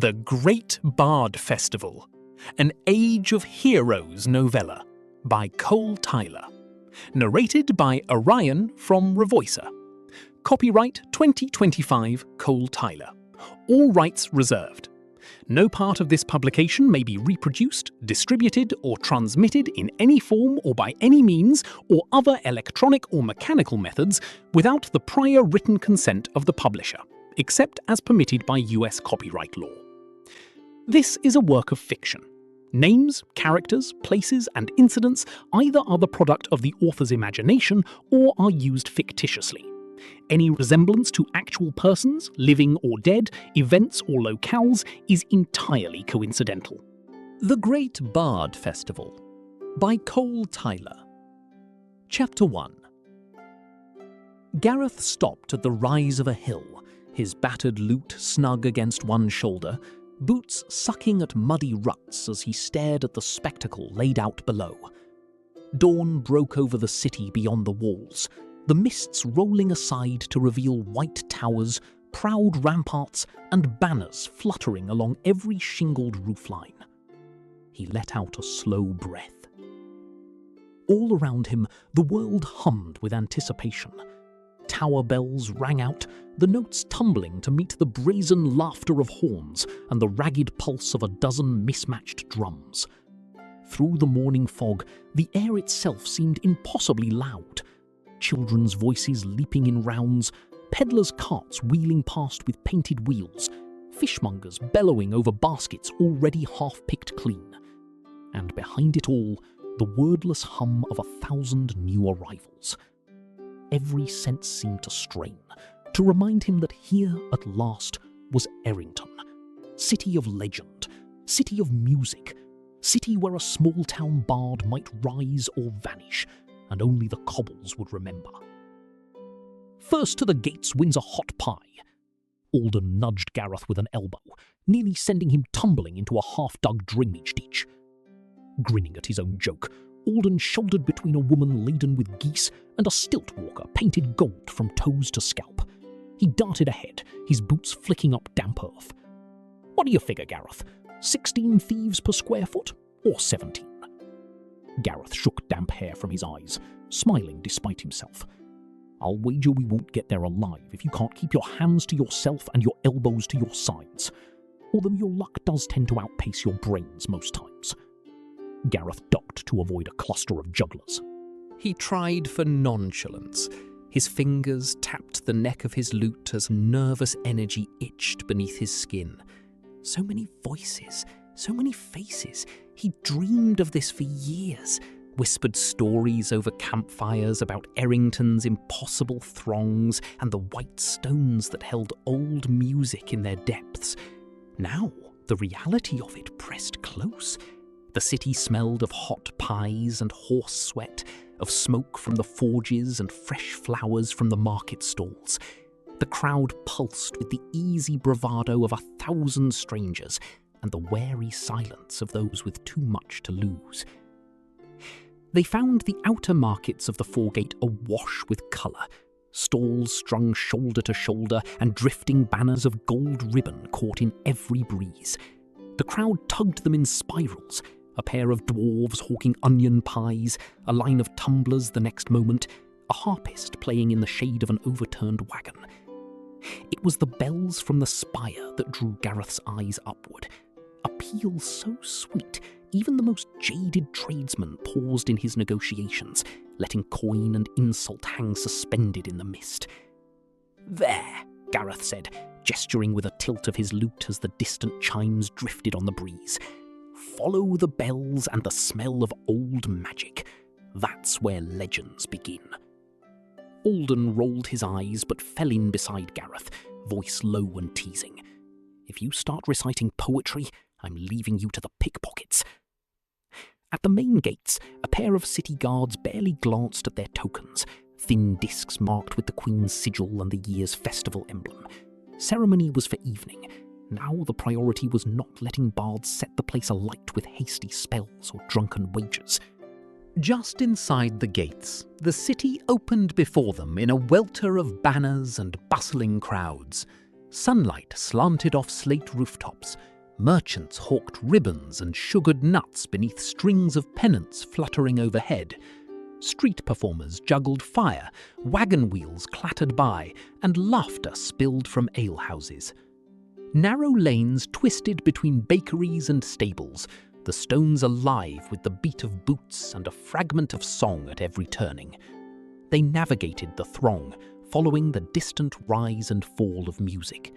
The Great Bard Festival, an Age of Heroes novella by Cole Tyler. Narrated by Orion from Revoicer. Copyright 2025 Cole Tyler. All rights reserved. No part of this publication may be reproduced, distributed, or transmitted in any form or by any means or other electronic or mechanical methods without the prior written consent of the publisher, except as permitted by US copyright law. This is a work of fiction. Names, characters, places, and incidents either are the product of the author's imagination or are used fictitiously. Any resemblance to actual persons, living or dead, events or locales is entirely coincidental. The Great Bard Festival by Cole Tyler. Chapter 1. Gareth stopped at the rise of a hill, his battered lute snug against one shoulder, boots sucking at muddy ruts as he stared at the spectacle laid out below. Dawn broke over the city beyond the walls, the mists rolling aside to reveal white towers, proud ramparts, and banners fluttering along every shingled roofline. He let out a slow breath. All around him, the world hummed with anticipation. Tower bells rang out, the notes tumbling to meet the brazen laughter of horns and the ragged pulse of a dozen mismatched drums. Through the morning fog, the air itself seemed impossibly loud. Children's voices leaping in rounds, peddlers' carts wheeling past with painted wheels, fishmongers bellowing over baskets already half-picked clean. And behind it all, the wordless hum of 1,000 new arrivals. Every sense seemed to strain, to remind him that here, at last, was Erington, city of legend, city of music, city where a small-town bard might rise or vanish, and only the cobbles would remember. First to the gates wins a hot pie. Alden nudged Gareth with an elbow, nearly sending him tumbling into a half-dug drainage ditch. Grinning at his own joke, Alden shouldered between a woman laden with geese and a stilt walker painted gold from toes to scalp. He darted ahead, his boots flicking up damp earth. What do you figure, Gareth? 16 thieves per square foot, or 17? Gareth shook damp hair from his eyes, smiling despite himself. I'll wager we won't get there alive if you can't keep your hands to yourself and your elbows to your sides, although your luck does tend to outpace your brains most times. Gareth ducked to avoid a cluster of jugglers. He tried for nonchalance. His fingers tapped the neck of his lute as nervous energy itched beneath his skin. So many voices, so many faces. He dreamed of this for years, whispered stories over campfires about Erington's impossible throngs and the white stones that held old music in their depths. Now, the reality of it pressed close. The city smelled of hot pies and horse sweat, of smoke from the forges and fresh flowers from the market stalls. The crowd pulsed with the easy bravado of 1,000 strangers and the wary silence of those with too much to lose. They found the outer markets of the foregate awash with colour, stalls strung shoulder to shoulder and drifting banners of gold ribbon caught in every breeze. The crowd tugged them in spirals, a pair of dwarves hawking onion pies, a line of tumblers the next moment, a harpist playing in the shade of an overturned wagon. It was the bells from the spire that drew Gareth's eyes upward, a peal so sweet even the most jaded tradesman paused in his negotiations, letting coin and insult hang suspended in the mist. "There," Gareth said, gesturing with a tilt of his lute as the distant chimes drifted on the breeze. "Follow the bells and the smell of old magic. That's where legends begin." Alden rolled his eyes but fell in beside Gareth, voice low and teasing. "If you start reciting poetry, I'm leaving you to the pickpockets." At the main gates, a pair of city guards barely glanced at their tokens, thin discs marked with the Queen's sigil and the year's festival emblem. Ceremony was for evening. Now the priority was not letting bards set the place alight with hasty spells or drunken wagers. Just inside the gates, the city opened before them in a welter of banners and bustling crowds. Sunlight slanted off slate rooftops, Merchants hawked ribbons and sugared nuts beneath strings of pennants fluttering overhead. Street performers juggled fire, wagon wheels clattered by, and laughter spilled from alehouses. Narrow lanes twisted between bakeries and stables, the stones alive with the beat of boots and a fragment of song at every turning. They navigated the throng, following the distant rise and fall of music.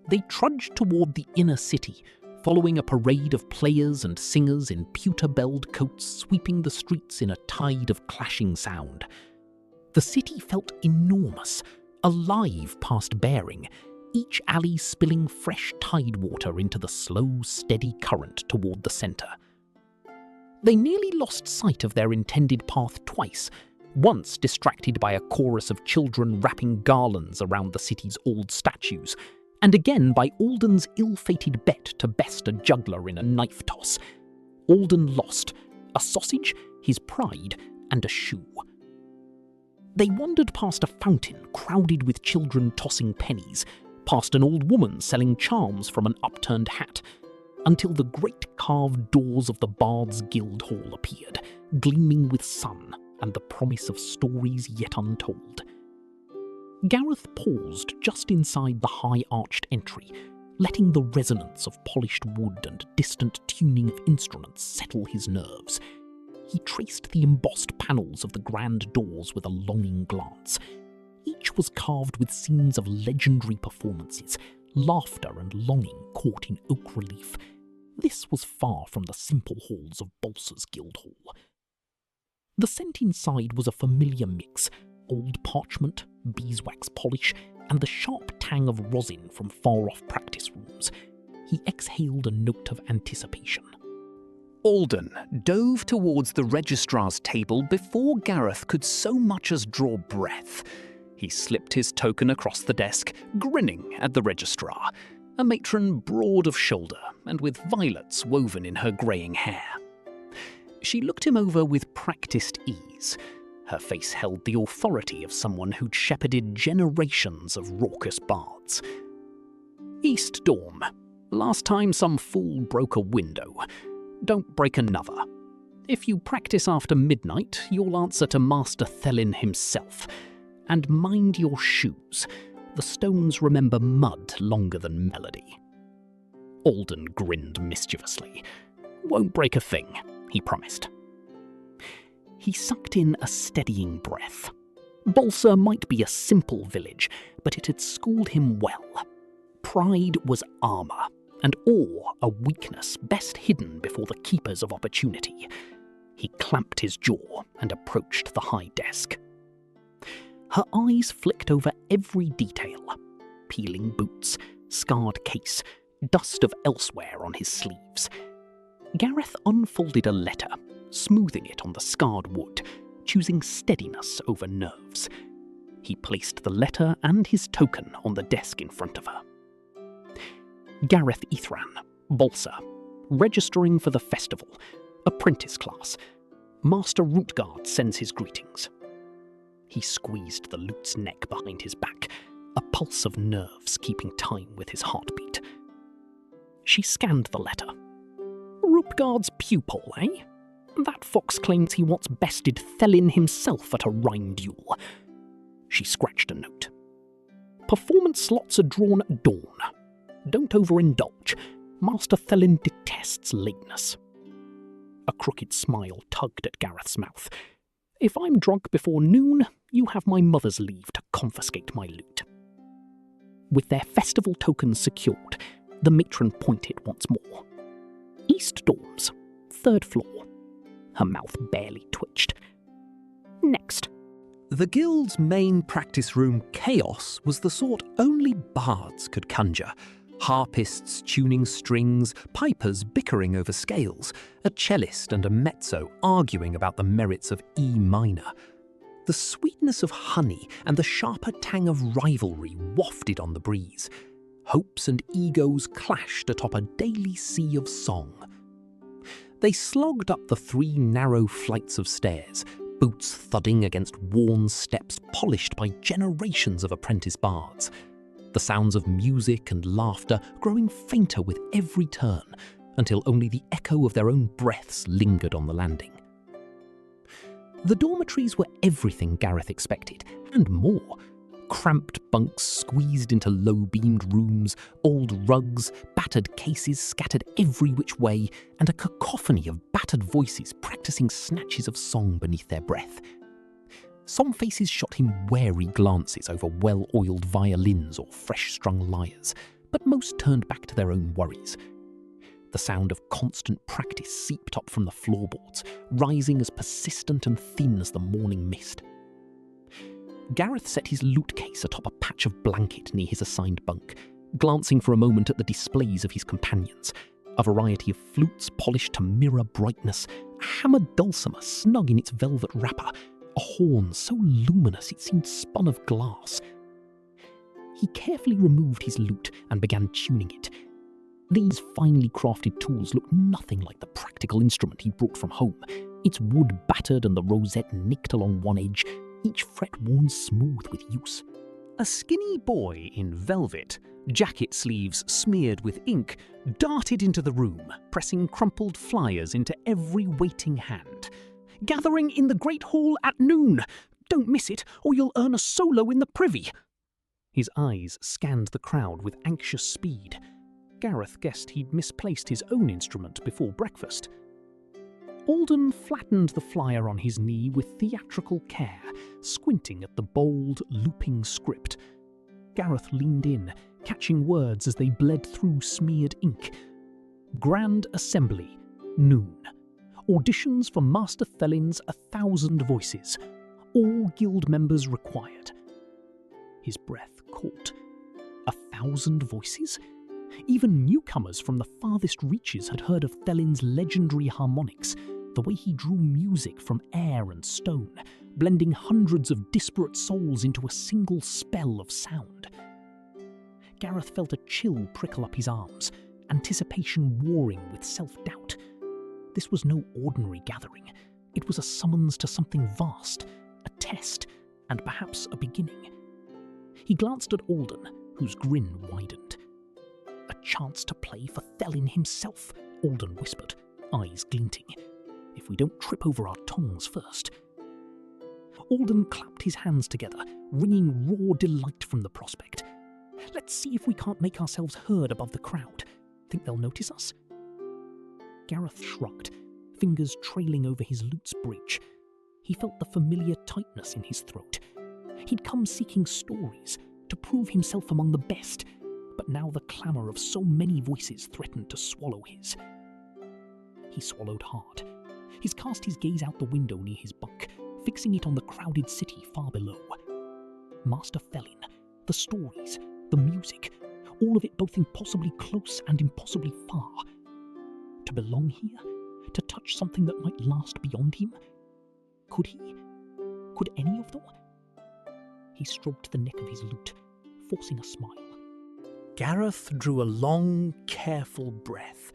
They trudged toward the inner city, following a parade of players and singers in pewter-belled coats sweeping the streets in a tide of clashing sound. The city felt enormous, alive past bearing, each alley spilling fresh tide water into the slow, steady current toward the centre. They nearly lost sight of their intended path twice, once distracted by a chorus of children wrapping garlands around the city's old statues, and again by Alden's ill-fated bet to best a juggler in a knife toss. Alden lost, a sausage, his pride, and a shoe. They wandered past a fountain crowded with children tossing pennies, past an old woman selling charms from an upturned hat, until the great carved doors of the Bard's Guild Hall appeared, gleaming with sun and the promise of stories yet untold. Gareth paused just inside the high-arched entry, letting the resonance of polished wood and distant tuning of instruments settle his nerves. He traced the embossed panels of the grand doors with a longing glance. Each was carved with scenes of legendary performances, laughter and longing caught in oak relief. This was far from the simple halls of Balsa's Guildhall. The scent inside was a familiar mix: old parchment, beeswax polish, and the sharp tang of rosin from far-off practice rooms. He exhaled a note of anticipation. Alden dove towards the registrar's table before Gareth could so much as draw breath. He slipped his token across the desk, grinning at the registrar, a matron broad of shoulder and with violets woven in her greying hair. She looked him over with practised ease. Her face held the authority of someone who'd shepherded generations of raucous bards. "East Dorm. Last time some fool broke a window. Don't break another. If you practice after midnight, you'll answer to Master Thelin himself. And mind your shoes. The stones remember mud longer than melody." Alden grinned mischievously. "Won't break a thing," he promised. He sucked in a steadying breath. Balsa might be a simple village, but it had schooled him well. Pride was armour, and awe a weakness best hidden before the keepers of opportunity. He clamped his jaw and approached the high desk. Her eyes flicked over every detail: peeling boots, scarred case, dust of elsewhere on his sleeves. Gareth unfolded a letter, smoothing it on the scarred wood, choosing steadiness over nerves. He placed the letter and his token on the desk in front of her. Gareth Ithran, Balsa, registering for the festival, apprentice class. Master Rootguard sends his greetings. He squeezed the lute's neck behind his back, a pulse of nerves keeping time with his heartbeat. She scanned the letter. Rootguard's pupil, eh? That fox claims he once bested Thelin himself at a rhyme duel. She scratched a note. Performance slots are drawn at dawn. Don't overindulge. Master Thelin detests lateness. A crooked smile tugged at Gareth's mouth. If I'm drunk before noon, you have my mother's leave to confiscate my lute. With their festival tokens secured, the matron pointed once more. East Dorms, 3rd floor. Her mouth barely twitched. Next. The guild's main practice room chaos was the sort only bards could conjure. Harpists tuning strings, pipers bickering over scales, a cellist and a mezzo arguing about the merits of E minor. The sweetness of honey and the sharper tang of rivalry wafted on the breeze. Hopes and egos clashed atop a daily sea of song. They slogged up the 3 narrow flights of stairs, boots thudding against worn steps polished by generations of apprentice bards. the sounds of music and laughter growing fainter with every turn, until only the echo of their own breaths lingered on the landing. The dormitories were everything Gareth expected, and more. Cramped bunks squeezed into low-beamed rooms, old rugs, battered cases scattered every which way, and a cacophony of battered voices practicing snatches of song beneath their breath. Some faces shot him wary glances over well-oiled violins or fresh-strung lyres, but most turned back to their own worries. The sound of constant practice seeped up from the floorboards, rising as persistent and thin as the morning mist. Gareth set his lute case atop a patch of blanket near his assigned bunk, glancing for a moment at the displays of his companions, a variety of flutes polished to mirror brightness, a hammered dulcimer snug in its velvet wrapper, a horn so luminous it seemed spun of glass. He carefully removed his lute and began tuning it. These finely crafted tools looked nothing like the practical instrument he brought from home, its wood battered and the rosette nicked along one edge, each fret worn smooth with use. A skinny boy in velvet, jacket sleeves smeared with ink, darted into the room, pressing crumpled flyers into every waiting hand. "Gathering in the Great Hall at noon! Don't miss it, or you'll earn a solo in the privy!" His eyes scanned the crowd with anxious speed. Gareth guessed he'd misplaced his own instrument before breakfast. Alden flattened the flyer on his knee with theatrical care, squinting at the bold, looping script. Gareth leaned in, catching words as they bled through smeared ink. Grand Assembly, noon. Auditions for Master Thelin's 1,000 voices. All guild members required. His breath caught. 1,000 voices? Even newcomers from the farthest reaches had heard of Thelin's legendary harmonics, the way he drew music from air and stone, blending hundreds of disparate souls into a single spell of sound. Gareth felt a chill prickle up his arms, anticipation warring with self-doubt. This was no ordinary gathering. It was a summons to something vast, a test, and perhaps a beginning. He glanced at Alden, whose grin widened. "A chance to play for Thelin himself," Alden whispered, eyes glinting. "If we don't trip over our tongues first." Alden clapped his hands together, wringing raw delight from the prospect. "Let's see if we can't make ourselves heard above the crowd. Think they'll notice us?" Gareth shrugged, fingers trailing over his lute's bridge. He felt the familiar tightness in his throat. He'd come seeking stories, to prove himself among the best, but now the clamour of so many voices threatened to swallow his. He swallowed hard. He cast his gaze out the window near his bunk, fixing it on the crowded city far below. Master Thelin, the stories, the music, all of it both impossibly close and impossibly far. To belong here, to touch something that might last beyond him? Could he? Could any of them? He stroked the neck of his lute, forcing a smile. Gareth drew a long, careful breath,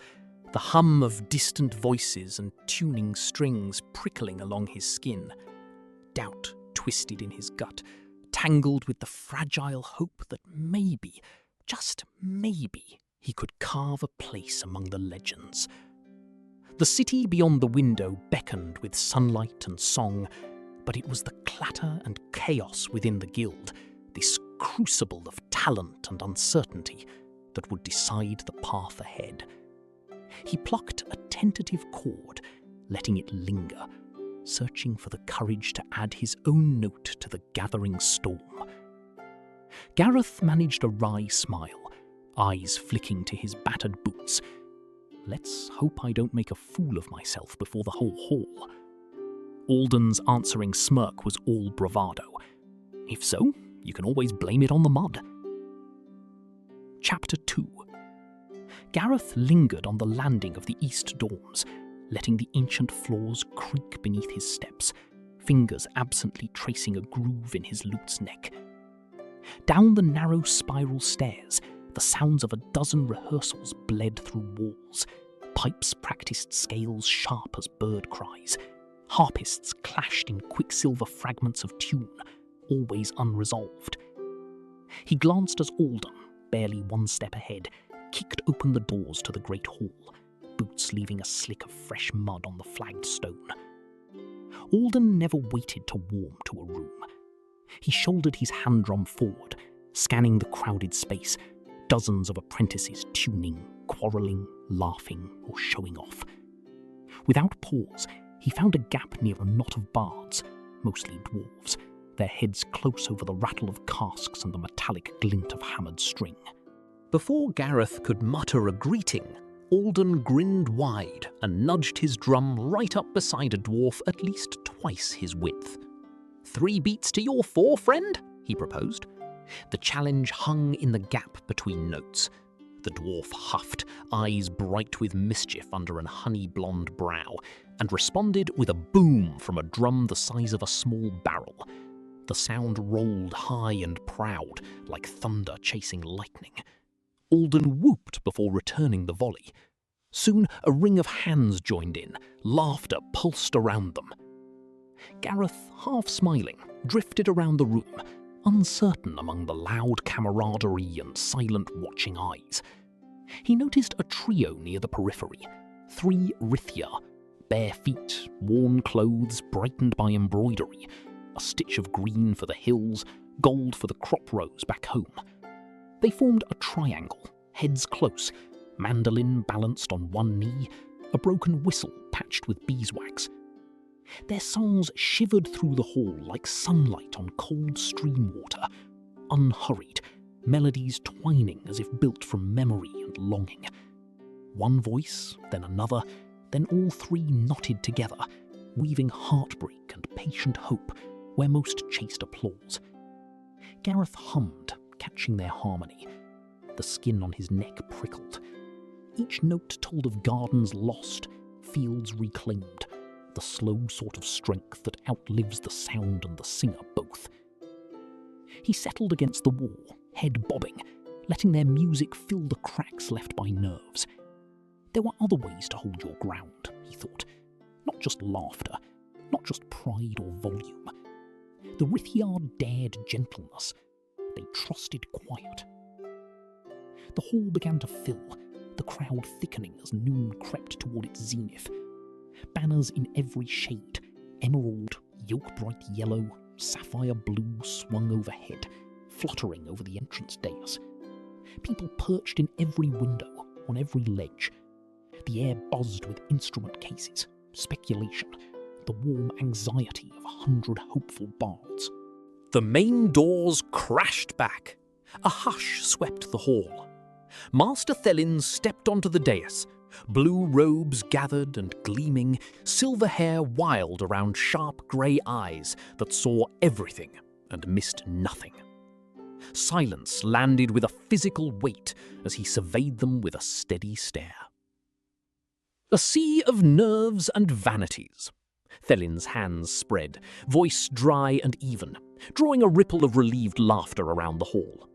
the hum of distant voices and tuning strings prickling along his skin. Doubt twisted in his gut, tangled with the fragile hope that maybe, just maybe, he could carve a place among the legends. The city beyond the window beckoned with sunlight and song, but it was the clatter and chaos within the guild, this crucible of talent and uncertainty, that would decide the path ahead. He plucked a tentative chord, letting it linger, searching for the courage to add his own note to the gathering storm. Gareth managed a wry smile, eyes flicking to his battered boots. Let's hope I don't make a fool of myself before the whole hall. Alden's answering smirk was all bravado. If so, you can always blame it on the mud. Chapter 2. Gareth lingered on the landing of the east dorms, letting the ancient floors creak beneath his steps, fingers absently tracing a groove in his lute's neck. Down the narrow spiral stairs, the sounds of a dozen rehearsals bled through walls. Pipes practiced scales sharp as bird cries. Harpists clashed in quicksilver fragments of tune, always unresolved. He glanced as Alden, barely one step ahead, kicked open the doors to the great hall, boots leaving a slick of fresh mud on the flagged stone. Alden never waited to warm to a room. He shouldered his hand drum forward, scanning the crowded space, dozens of apprentices tuning, quarrelling, laughing, or showing off. Without pause, he found a gap near a knot of bards, mostly dwarves, their heads close over the rattle of casks and the metallic glint of hammered string. Before Gareth could mutter a greeting, Alden grinned wide and nudged his drum right up beside a dwarf at least twice his width. 3 beats to your 4, friend, he proposed. The challenge hung in the gap between notes. The dwarf huffed, eyes bright with mischief under an honey-blonde brow, and responded with a boom from a drum the size of a small barrel. The sound rolled high and proud, like thunder chasing lightning. Alden whooped before returning the volley. Soon a ring of hands joined in, laughter pulsed around them. Gareth, half smiling, drifted around the room, uncertain among the loud camaraderie and silent watching eyes. He noticed a trio near the periphery, 3 Rithia, bare feet, worn clothes brightened by embroidery, a stitch of green for the hills, gold for the crop rows back home. They formed a triangle, heads close, mandolin balanced on one knee, a broken whistle patched with beeswax. Their songs shivered through the hall like sunlight on cold stream water, unhurried, melodies twining as if built from memory and longing. One voice, then another, then all 3 knotted together, weaving heartbreak and patient hope where most chased applause. Gareth hummed, catching their harmony. The skin on his neck prickled. Each note told of gardens lost, fields reclaimed, the slow sort of strength that outlives the sound and the singer both. He settled against the wall, head bobbing, letting their music fill the cracks left by nerves. There were other ways to hold your ground, he thought. Not just laughter, not just pride or volume. The Rithyard dared gentleness. They trusted quiet. The hall began to fill, the crowd thickening as noon crept toward its zenith. Banners in every shade, emerald, yolk-bright yellow, sapphire blue swung overhead, fluttering over the entrance dais. People perched in every window, on every ledge. The air buzzed with instrument cases, speculation, the warm anxiety of 100 hopeful bards. The main doors crashed back. A hush swept the hall. Master Thelin stepped onto the dais, blue robes gathered and gleaming, silver hair wild around sharp grey eyes that saw everything and missed nothing. Silence landed with a physical weight as he surveyed them with a steady stare. A sea of nerves and vanities. Thelin's hands spread, voice dry and even, drawing a ripple of relieved laughter around the hall.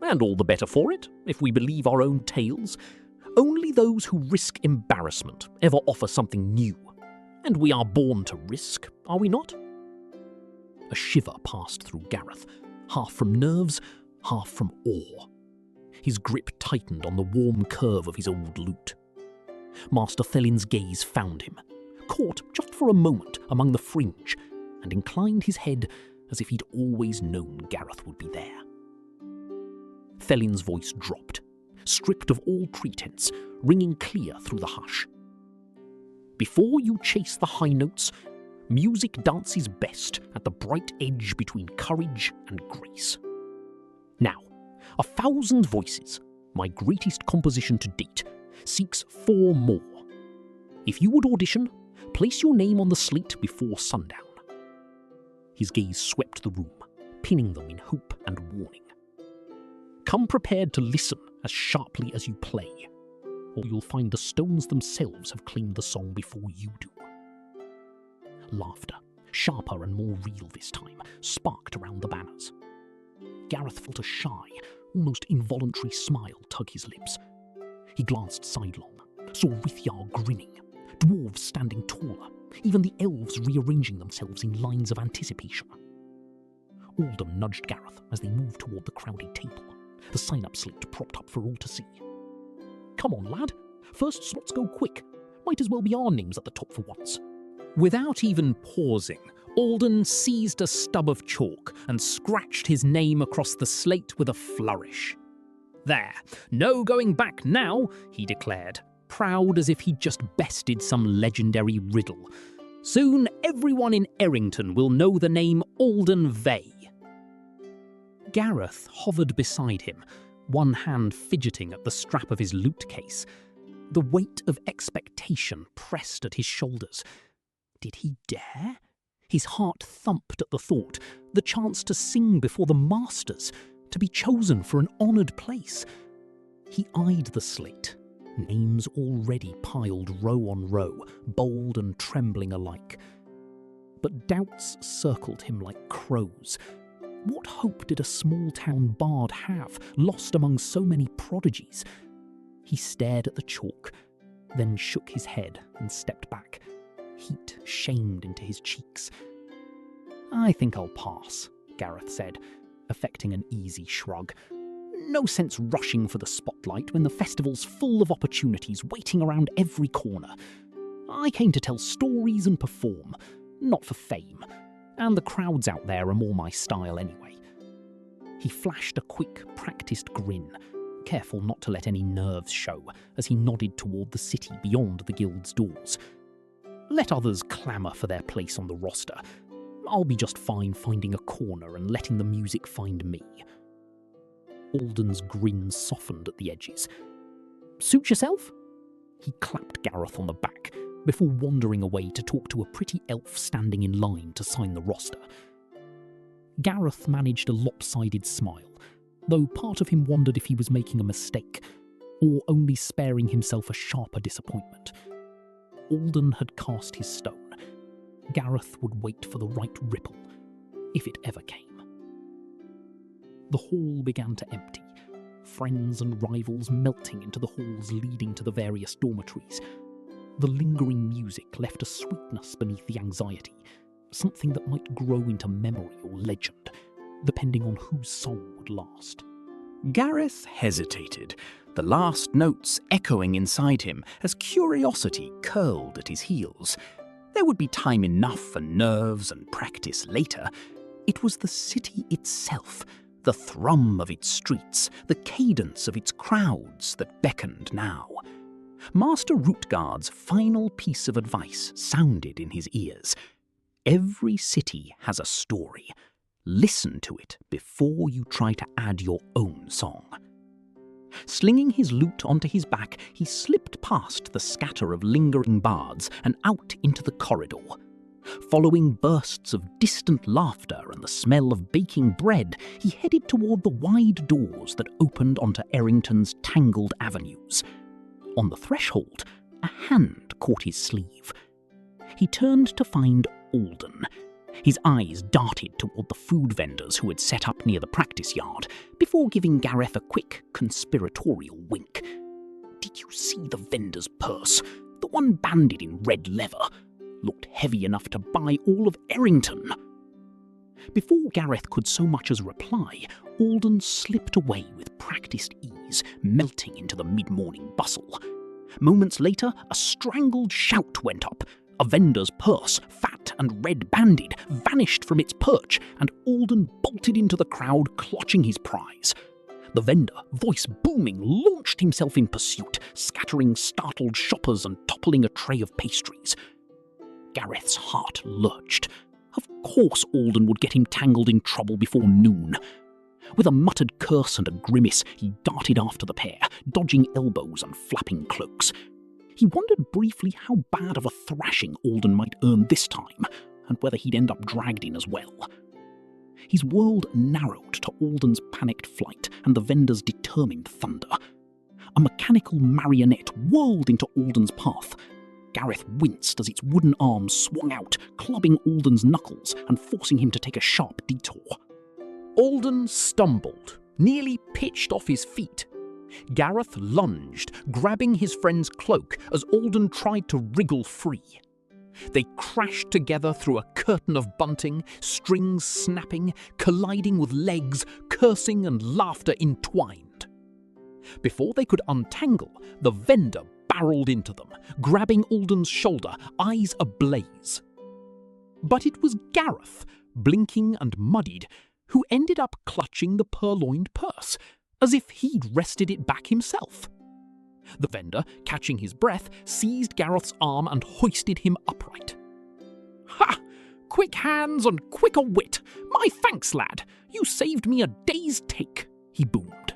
And all the better for it, if we believe our own tales. Only those who risk embarrassment ever offer something new. And we are born to risk, are we not? A shiver passed through Gareth, half from nerves, half from awe. His grip tightened on the warm curve of his old lute. Master Thelin's gaze found him, caught just for a moment among the fringe, and inclined his head as if he'd always known Gareth would be there. Thelin's voice dropped, stripped of all pretense, ringing clear through the hush. Before you chase the high notes, music dances best at the bright edge between courage and grace. Now, 1,000 Voices, my greatest composition to date, seeks 4 more. If you would audition, place your name on the slate before sundown. His gaze swept the room, pinning them in hope and warning. Come prepared to listen as sharply as you play, or you'll find the stones themselves have claimed the song before you do. Laughter, sharper and more real this time, sparked around the banners. Gareth felt a shy, almost involuntary smile tug his lips. He glanced sidelong, saw Rithia grinning, dwarves standing taller, even the elves rearranging themselves in lines of anticipation. Alden nudged Gareth as they moved toward the crowded table, the sign-up slate propped up for all to see. "Come on, lad. First slots go quick. Might as well be our names at the top for once." Without even pausing, Alden seized a stub of chalk and scratched his name across the slate with a flourish. "There, no going back now," he declared, proud as if he'd just bested some legendary riddle. "Soon everyone in Erington will know the name Alden Vey." Gareth hovered beside him, one hand fidgeting at the strap of his lute case. The weight of expectation pressed at his shoulders. Did he dare? His heart thumped at the thought, the chance to sing before the masters, to be chosen for an honoured place. He eyed the slate, names already piled row on row, bold and trembling alike. But doubts circled him like crows. What hope did a small-town bard have, lost among so many prodigies? He stared at the chalk, then shook his head and stepped back. Heat shamed into his cheeks. "I think I'll pass," Gareth said, affecting an easy shrug. "No sense rushing for the spotlight when the festival's full of opportunities waiting around every corner. I came to tell stories and perform, not for fame, and the crowds out there are more my style anyway." He flashed a quick, practiced grin, careful not to let any nerves show, as he nodded toward the city beyond the guild's doors. "Let others clamour for their place on the roster. I'll be just fine finding a corner and letting the music find me." Alden's grin softened at the edges. "Suit yourself?" He clapped Gareth on the back, before wandering away to talk to a pretty elf standing in line to sign the roster. Gareth managed a lopsided smile, though part of him wondered if he was making a mistake, or only sparing himself a sharper disappointment. Alden had cast his stone. Gareth would wait for the right ripple, if it ever came. The hall began to empty, friends and rivals melting into the halls leading to the various dormitories. The lingering music left a sweetness beneath the anxiety, something that might grow into memory or legend, depending on whose song would last. Gareth hesitated, the last notes echoing inside him as curiosity curled at his heels. There would be time enough for nerves and practice later. It was the city itself, the thrum of its streets, the cadence of its crowds that beckoned now. Master Rootgard's final piece of advice sounded in his ears. Every city has a story. Listen to it before you try to add your own song. Slinging his lute onto his back, he slipped past the scatter of lingering bards and out into the corridor. Following bursts of distant laughter and the smell of baking bread, he headed toward the wide doors that opened onto Erington's tangled avenues. On the threshold, a hand caught his sleeve. He turned to find Alden. His eyes darted toward the food vendors who had set up near the practice yard, before giving Gareth a quick, conspiratorial wink. "Did you see the vendor's purse? The one banded in red leather. Looked heavy enough to buy all of Erington." Before Gareth could so much as reply, Alden slipped away with practiced ease, melting into the mid-morning bustle. Moments later, a strangled shout went up. A vendor's purse, fat and red-banded, vanished from its perch, and Alden bolted into the crowd, clutching his prize. The vendor, voice booming, launched himself in pursuit, scattering startled shoppers and toppling a tray of pastries. Gareth's heart lurched. Of course Alden would get him tangled in trouble before noon. With a muttered curse and a grimace, he darted after the pair, dodging elbows and flapping cloaks. He wondered briefly how bad of a thrashing Alden might earn this time, and whether he'd end up dragged in as well. His world narrowed to Alden's panicked flight and the vendor's determined thunder. A mechanical marionette whirled into Alden's path. Gareth winced as its wooden arms swung out, clubbing Alden's knuckles and forcing him to take a sharp detour. Alden stumbled, nearly pitched off his feet. Gareth lunged, grabbing his friend's cloak as Alden tried to wriggle free. They crashed together through a curtain of bunting, strings snapping, colliding with legs, cursing and laughter entwined. Before they could untangle, the vendor barreled into them, grabbing Alden's shoulder, eyes ablaze. But it was Gareth, blinking and muddied, who ended up clutching the purloined purse, as if he'd wrested it back himself. The vendor, catching his breath, seized Gareth's arm and hoisted him upright. "Ha! Quick hands and quicker wit! My thanks, lad! You saved me a day's take!" he boomed.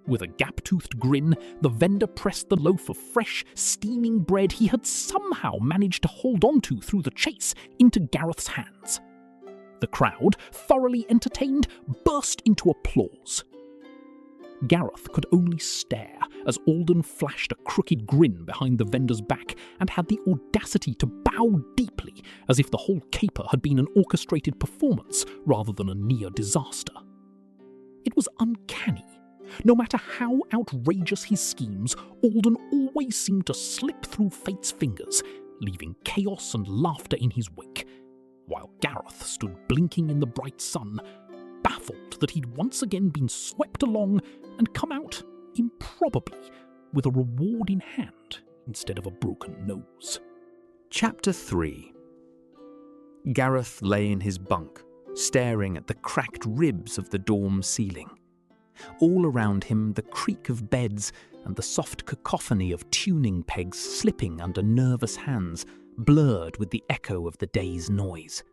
With a gap-toothed grin, the vendor pressed the loaf of fresh, steaming bread he had somehow managed to hold onto through the chase into Gareth's hands. The crowd, thoroughly entertained, burst into applause. Gareth could only stare as Alden flashed a crooked grin behind the vendor's back and had the audacity to bow deeply as if the whole caper had been an orchestrated performance rather than a near disaster. It was uncanny. No matter how outrageous his schemes, Alden always seemed to slip through fate's fingers, leaving chaos and laughter in his wake, while Gareth stood blinking in the bright sun, baffled that he'd once again been swept along and come out, improbably, with a reward in hand instead of a broken nose. Chapter 3. Gareth lay in his bunk, staring at the cracked ribs of the dorm ceiling. All around him, the creak of beds and the soft cacophony of tuning pegs slipping under nervous hands blurred with the echo of the day's noise.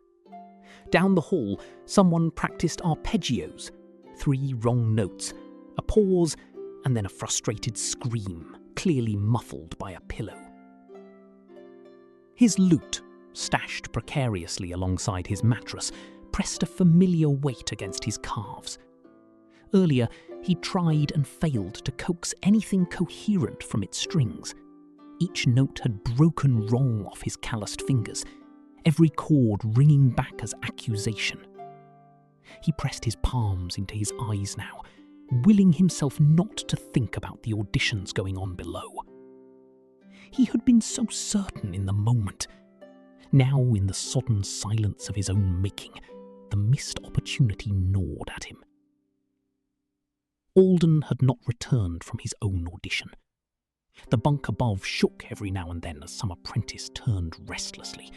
Down the hall, someone practiced arpeggios, 3 wrong notes, a pause, and then a frustrated scream, clearly muffled by a pillow. His lute, stashed precariously alongside his mattress, pressed a familiar weight against his calves. Earlier, he tried and failed to coax anything coherent from its strings. Each note had broken wrong off his calloused fingers, every chord ringing back as accusation. He pressed his palms into his eyes now, willing himself not to think about the auditions going on below. He had been so certain in the moment. Now, in the sodden silence of his own making, the missed opportunity gnawed at him. Alden had not returned from his own audition. The bunk above shook every now and then as some apprentice turned restlessly,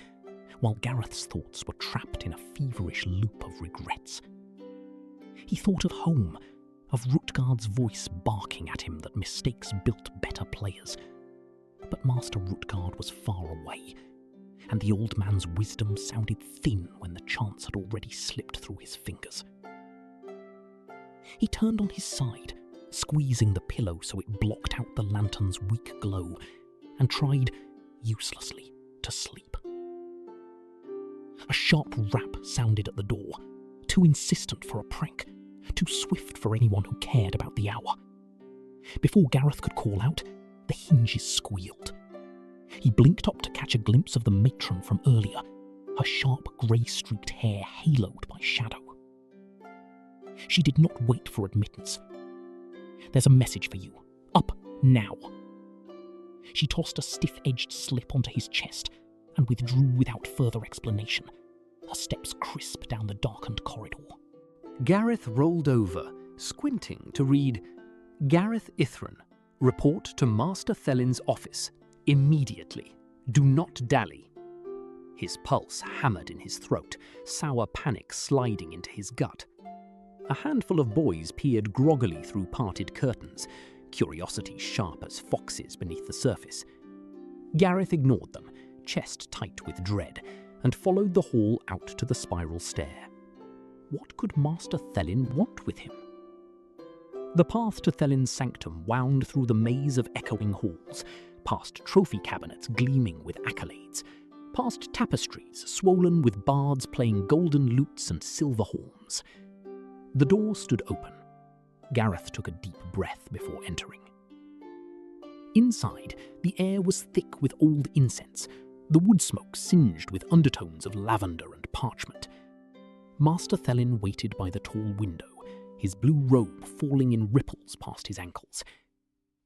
while Gareth's thoughts were trapped in a feverish loop of regrets. He thought of home, of Rutgard's voice barking at him that mistakes built better players. But Master Rutgard was far away, and the old man's wisdom sounded thin when the chance had already slipped through his fingers. He turned on his side, squeezing the pillow so it blocked out the lantern's weak glow, and tried, uselessly, to sleep. A sharp rap sounded at the door, too insistent for a prank, too swift for anyone who cared about the hour. Before Gareth could call out, the hinges squealed. He blinked up to catch a glimpse of the matron from earlier, her sharp grey-streaked hair haloed by shadow. She did not wait for admittance. "There's a message for you. Up now." She tossed a stiff-edged slip onto his chest and withdrew without further explanation, her steps crisp down the darkened corridor. Gareth rolled over, squinting to read, "Gareth Ithran, report to Master Thelin's office. Immediately. Do not dally." His pulse hammered in his throat, sour panic sliding into his gut. A handful of boys peered groggily through parted curtains, curiosity sharp as foxes beneath the surface. Gareth ignored them, chest tight with dread, and followed the hall out to the spiral stair. What could Master Thelin want with him? The path to Thelin's sanctum wound through the maze of echoing halls, past trophy cabinets gleaming with accolades, past tapestries swollen with bards playing golden lutes and silver horns. The door stood open. Gareth took a deep breath before entering. Inside, the air was thick with old incense, the wood smoke singed with undertones of lavender and parchment. Master Thelin waited by the tall window, his blue robe falling in ripples past his ankles.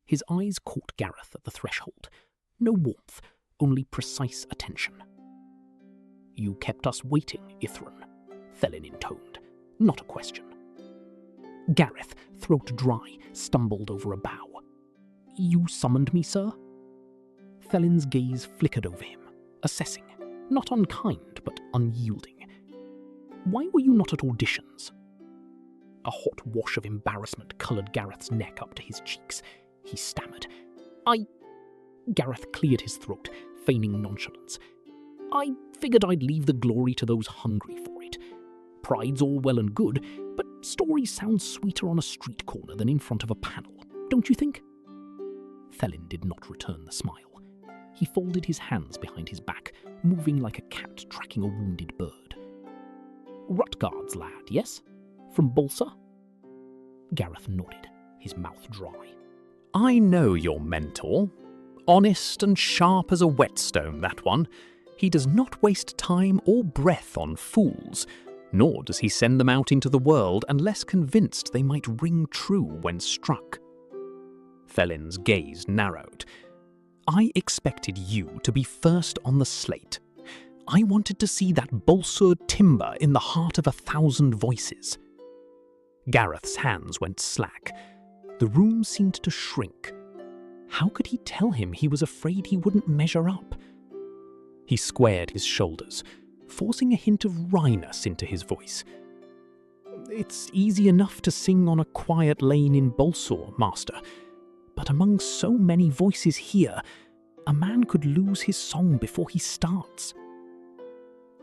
His eyes caught Gareth at the threshold. No warmth, only precise attention. "You kept us waiting, Ithran," Thelin intoned, not a question. Gareth, throat dry, stumbled over a bough. "You summoned me, sir?" Thelin's gaze flickered over him, assessing, not unkind but unyielding. "Why were you not at auditions?" A hot wash of embarrassment coloured Gareth's neck up to his cheeks. He stammered. Gareth cleared his throat, feigning nonchalance. "I figured I'd leave the glory to those hungry for it. Pride's all well and good, but stories sound sweeter on a street corner than in front of a panel, don't you think?" Thelin did not return the smile. He folded his hands behind his back, moving like a cat tracking a wounded bird. "Rutgard's lad, yes? From Bolsa?" Gareth nodded, his mouth dry. "I know your mentor. Honest and sharp as a whetstone, that one. He does not waste time or breath on fools, nor does he send them out into the world unless convinced they might ring true when struck." Thelin's gaze narrowed. "I expected you to be first on the slate. I wanted to see that Bolsur timber in the heart of 1,000 voices." Gareth's hands went slack. The room seemed to shrink. How could he tell him he was afraid he wouldn't measure up? He squared his shoulders, forcing a hint of wryness into his voice. "It's easy enough to sing on a quiet lane in Bolsor, master, but among so many voices here, a man could lose his song before he starts."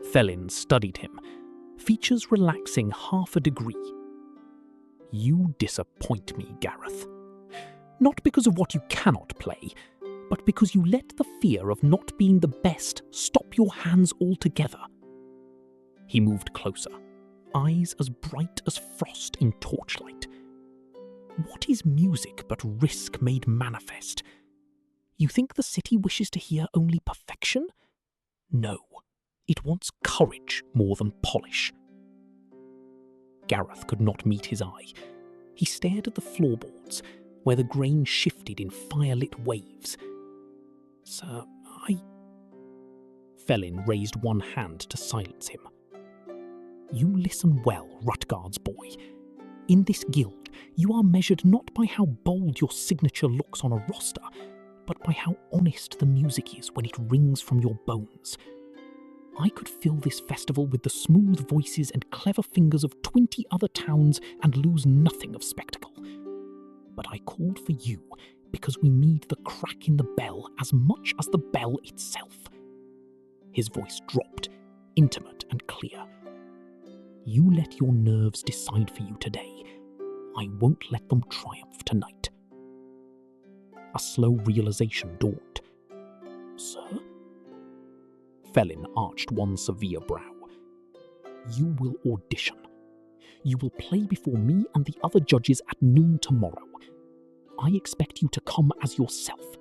Thelin studied him, features relaxing half a degree. "You disappoint me, Gareth. Not because of what you cannot play, but because you let the fear of not being the best stop your hands altogether." He moved closer, eyes as bright as frost in torchlight. "What is music but risk made manifest? You think the city wishes to hear only perfection? No, it wants courage more than polish." Gareth could not meet his eye. He stared at the floorboards, where the grain shifted in fire-lit waves. "Sir, Thelin raised one hand to silence him. "You listen well, Rutgard's boy. In this guild, you are measured not by how bold your signature looks on a roster, but by how honest the music is when it rings from your bones. I could fill this festival with the smooth voices and clever fingers of 20 other towns and lose nothing of spectacle. But I called for you because we need the crack in the bell as much as the bell itself." His voice dropped, intimate and clear. "You let your nerves decide for you today. I won't let them triumph tonight." A slow realization dawned. "Sir?" Thelin arched one severe brow. "You will audition. You will play before me and the other judges at noon tomorrow. I expect you to come as yourself,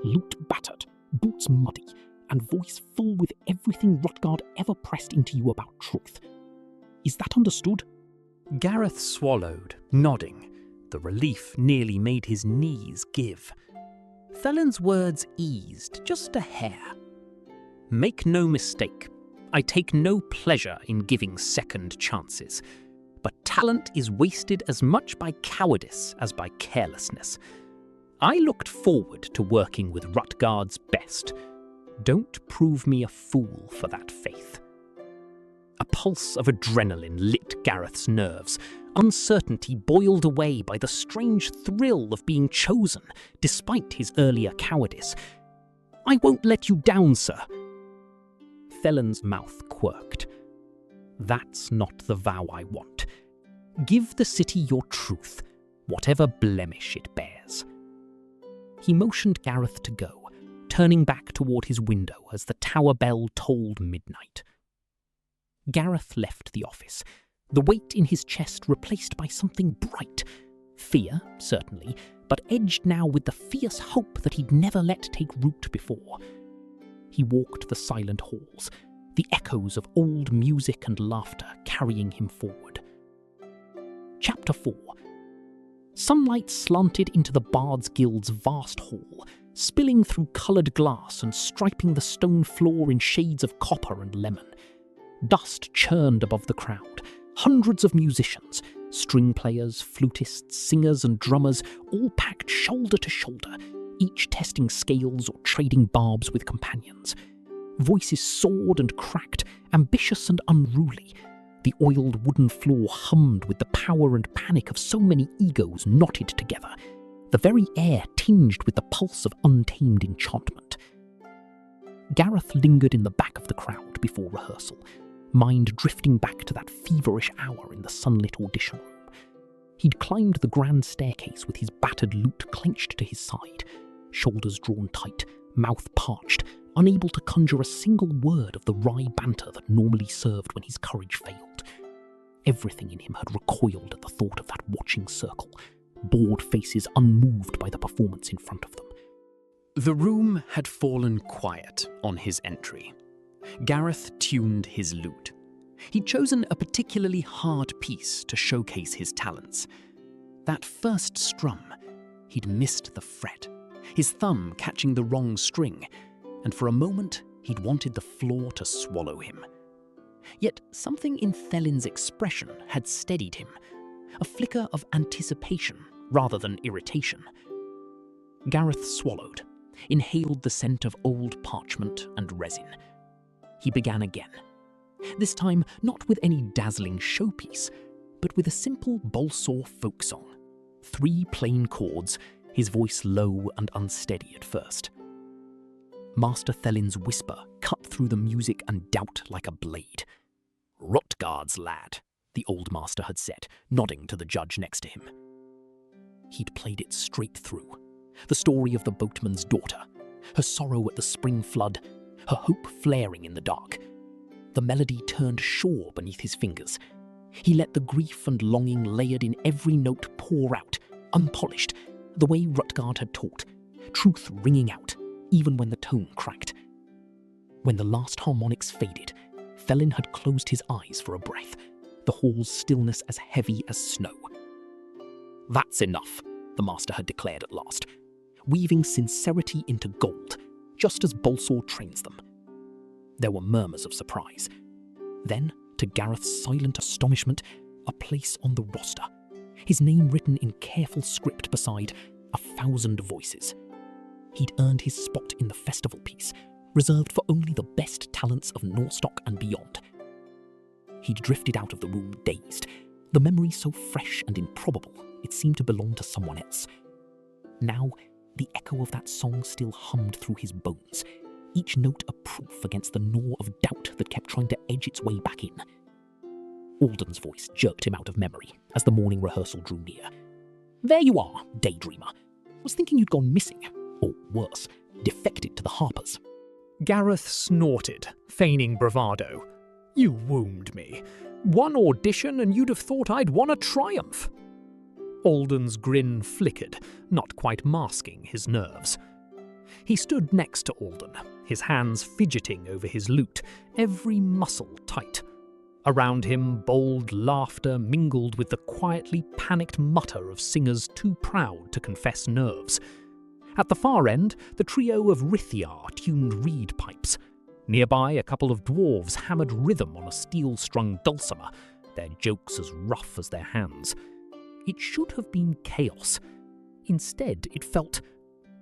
lute battered, boots muddy, and voice full with everything Rutgard ever pressed into you about truth. Is that understood?" Gareth swallowed, nodding. The relief nearly made his knees give. Thelin's words eased just a hair. "Make no mistake, I take no pleasure in giving second chances. But talent is wasted as much by cowardice as by carelessness. I looked forward to working with Rutgard's best. Don't prove me a fool for that faith." A pulse of adrenaline lit Gareth's nerves. Uncertainty boiled away by the strange thrill of being chosen, despite his earlier cowardice. "I won't let you down, sir." Thelin's mouth quirked. "That's not the vow I want. Give the city your truth, whatever blemish it bears." He motioned Gareth to go, turning back toward his window as the tower bell tolled midnight. Gareth left the office, the weight in his chest replaced by something bright. Fear, certainly, but edged now with the fierce hope that he'd never let take root before. He walked the silent halls, the echoes of old music and laughter carrying him forward. Chapter 4. Sunlight slanted into the Bards' Guild's vast hall, spilling through coloured glass and striping the stone floor in shades of copper and lemon. Dust churned above the crowd. Hundreds of musicians, string players, flutists, singers and drummers, all packed shoulder to shoulder, each testing scales or trading barbs with companions. Voices soared and cracked, ambitious and unruly. The oiled wooden floor hummed with the power and panic of so many egos knotted together, the very air tinged with the pulse of untamed enchantment. Gareth lingered in the back of the crowd before rehearsal, mind drifting back to that feverish hour in the sunlit audition room. He'd climbed the grand staircase with his battered lute clenched to his side, shoulders drawn tight, mouth parched, unable to conjure a single word of the wry banter that normally served when his courage failed. Everything in him had recoiled at the thought of that watching circle, bored faces unmoved by the performance in front of them. The room had fallen quiet on his entry. Gareth tuned his lute. He'd chosen a particularly hard piece to showcase his talents. That first strum, he'd missed the fret, his thumb catching the wrong string, and for a moment he'd wanted the floor to swallow him. Yet something in Thelin's expression had steadied him, a flicker of anticipation rather than irritation. Gareth swallowed, inhaled the scent of old parchment and resin. He began again, this time not with any dazzling showpiece, but with a simple Bolsor folk song. 3 plain chords, his voice low and unsteady at first. Master Thelin's whisper cut through the music and doubt like a blade. "Rutgard's lad," the old master had said, nodding to the judge next to him. He'd played it straight through. The story of the boatman's daughter, her sorrow at the spring flood, her hope flaring in the dark. The melody turned shore beneath his fingers. He let the grief and longing layered in every note pour out, unpolished, the way Rutgard had taught, truth ringing out, even when the tone cracked. When the last harmonics faded, Thelin had closed his eyes for a breath, the hall's stillness as heavy as snow. "That's enough," the master had declared at last, weaving sincerity into gold, just as Bolsor trains them. There were murmurs of surprise. Then, to Gareth's silent astonishment, a place on the roster, his name written in careful script beside 1,000 voices. He'd earned his spot in the festival piece, reserved for only the best talents of Norstock and beyond. He'd drifted out of the room dazed, the memory so fresh and improbable it seemed to belong to someone else. Now, the echo of that song still hummed through his bones, each note a proof against the gnaw of doubt that kept trying to edge its way back in. Alden's voice jerked him out of memory as the morning rehearsal drew near. "There you are, daydreamer. Was thinking you'd gone missing, or worse, defected to the Harpers." Gareth snorted, feigning bravado. "You wombed me. One audition and you'd have thought I'd won a triumph." Alden's grin flickered, not quite masking his nerves. He stood next to Alden, his hands fidgeting over his lute, every muscle tight. Around him, bold laughter mingled with the quietly panicked mutter of singers too proud to confess nerves. At the far end, the trio of Rithiar tuned reed pipes. Nearby, a couple of dwarves hammered rhythm on a steel-strung dulcimer, their jokes as rough as their hands. It should have been chaos. Instead, it felt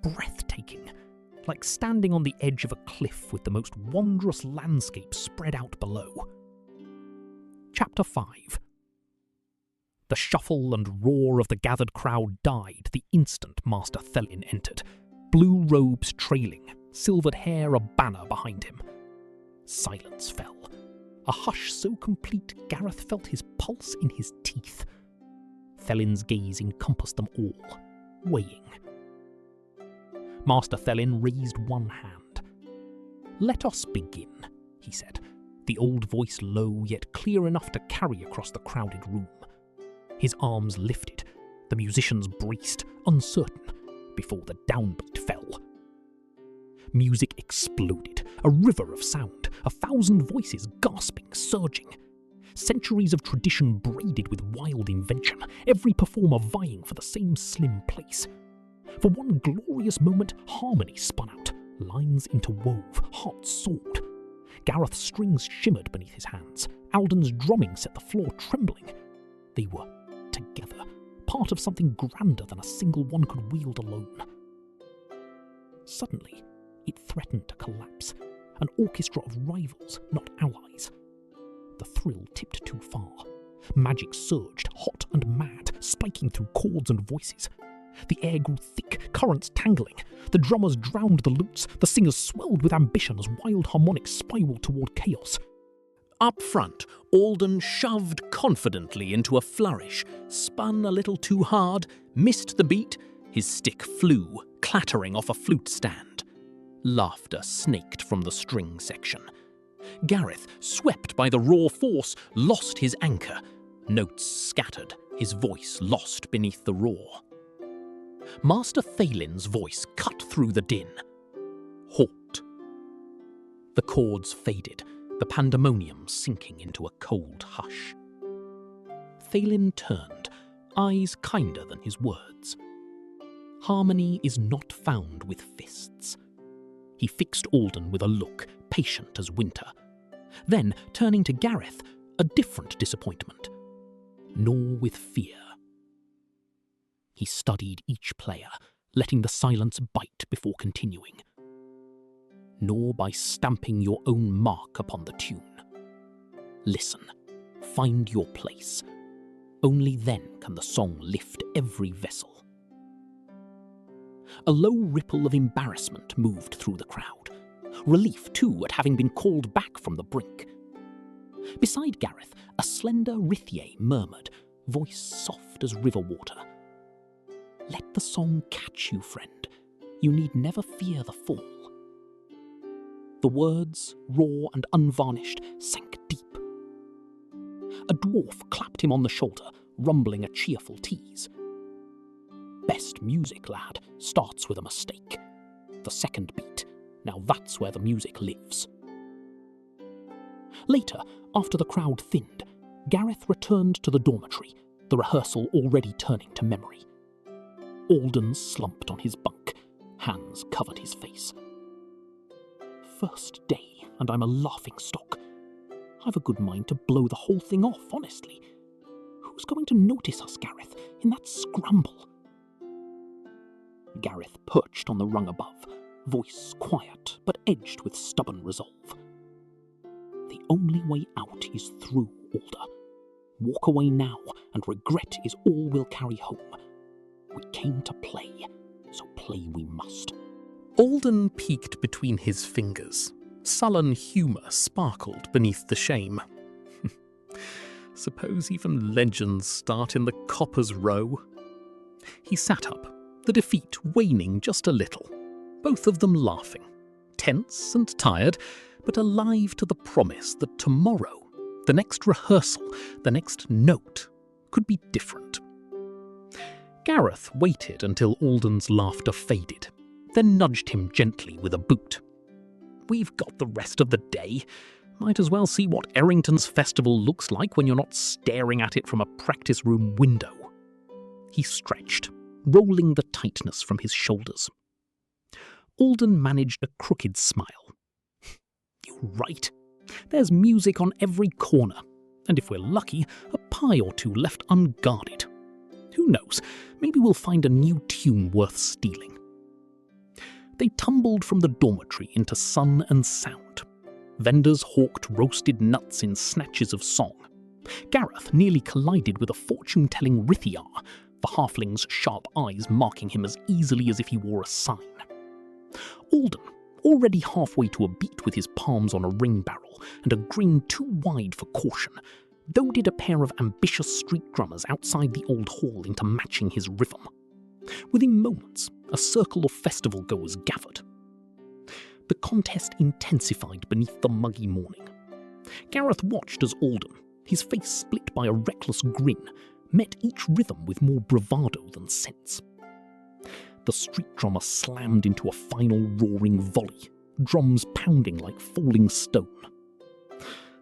breathtaking, like standing on the edge of a cliff with the most wondrous landscape spread out below. Chapter 5. The shuffle and roar of the gathered crowd died the instant Master Thelin entered, blue robes trailing, silvered hair a banner behind him. Silence fell, a hush so complete Gareth felt his pulse in his teeth. Thelin's gaze encompassed them all, weighing. Master Thelin raised one hand. "Let us begin," he said, the old voice low yet clear enough to carry across the crowded room. His arms lifted, the musicians braced, uncertain, before the downbeat fell. Music exploded, a river of sound, 1,000 voices gasping, surging. Centuries of tradition braided with wild invention, every performer vying for the same slim place. For one glorious moment, harmony spun out, lines interwove, hearts soared. Gareth's strings shimmered beneath his hands. Alden's drumming set the floor trembling. They were together, part of something grander than a single one could wield alone. Suddenly, it threatened to collapse, an orchestra of rivals, not allies. The thrill tipped too far. Magic surged, hot and mad, spiking through chords and voices. The air grew thick, currents tangling. The drummers drowned the lutes, the singers swelled with ambition as wild harmonics spiraled toward chaos. Up front, Alden shoved confidently into a flourish, spun a little too hard, missed the beat. His stick flew, clattering off a flute stand. Laughter snaked from the string section. Gareth, swept by the raw force, lost his anchor. Notes scattered, his voice lost beneath the roar. Master Thalin's voice cut through the din. Halt. The chords faded, the pandemonium sinking into a cold hush. Thalin turned, eyes kinder than his words. Harmony is not found with fists. He fixed Alden with a look, patient as winter. Then, turning to Gareth, a different disappointment. Nor with fear. He studied each player, letting the silence bite before continuing. Nor by stamping your own mark upon the tune. Listen, find your place. Only then can the song lift every vessel. A low ripple of embarrassment moved through the crowd. Relief, too, at having been called back from the brink. Beside Gareth, a slender Rithier murmured, voice soft as river water. Let the song catch you, friend. You need never fear the fall. The words, raw and unvarnished, sank deep. A dwarf clapped him on the shoulder, rumbling a cheerful tease. Best music, lad, starts with a mistake. The second beat. Now that's where the music lives. Later, after the crowd thinned, Gareth returned to the dormitory, the rehearsal already turning to memory. Alden slumped on his bunk. Hands covered his face. First day, and I'm a laughingstock. I've a good mind to blow the whole thing off, honestly. Who's going to notice us, Gareth, in that scramble? Gareth perched on the rung above, voice quiet but edged with stubborn resolve. The only way out is through, Alder. Walk away now, and regret is all we'll carry home. We came to play, so play we must. Alden peeked between his fingers. Sullen humour sparkled beneath the shame. Suppose even legends start in the Copper's Row. He sat up, the defeat waning just a little, both of them laughing, tense and tired, but alive to the promise that tomorrow, the next rehearsal, the next note, could be different. Gareth waited until Alden's laughter faded, then nudged him gently with a boot. We've got the rest of the day. Might as well see what Erington's festival looks like when you're not staring at it from a practice room window. He stretched, rolling the tightness from his shoulders. Alden managed a crooked smile. You're right. There's music on every corner, and if we're lucky, a pie or two left unguarded. Who knows, maybe we'll find a new tune worth stealing. They tumbled from the dormitory into sun and sound. Vendors hawked roasted nuts in snatches of song. Gareth nearly collided with a fortune-telling Rithiar, the halfling's sharp eyes marking him as easily as if he wore a sign. Alden, already halfway to a beat with his palms on a ring barrel and a grin too wide for caution, goaded a pair of ambitious street drummers outside the old hall into matching his rhythm. Within moments, a circle of festival-goers gathered. The contest intensified beneath the muggy morning. Gareth watched as Alden, his face split by a reckless grin, met each rhythm with more bravado than sense. The street drummer slammed into a final roaring volley, drums pounding like falling stone.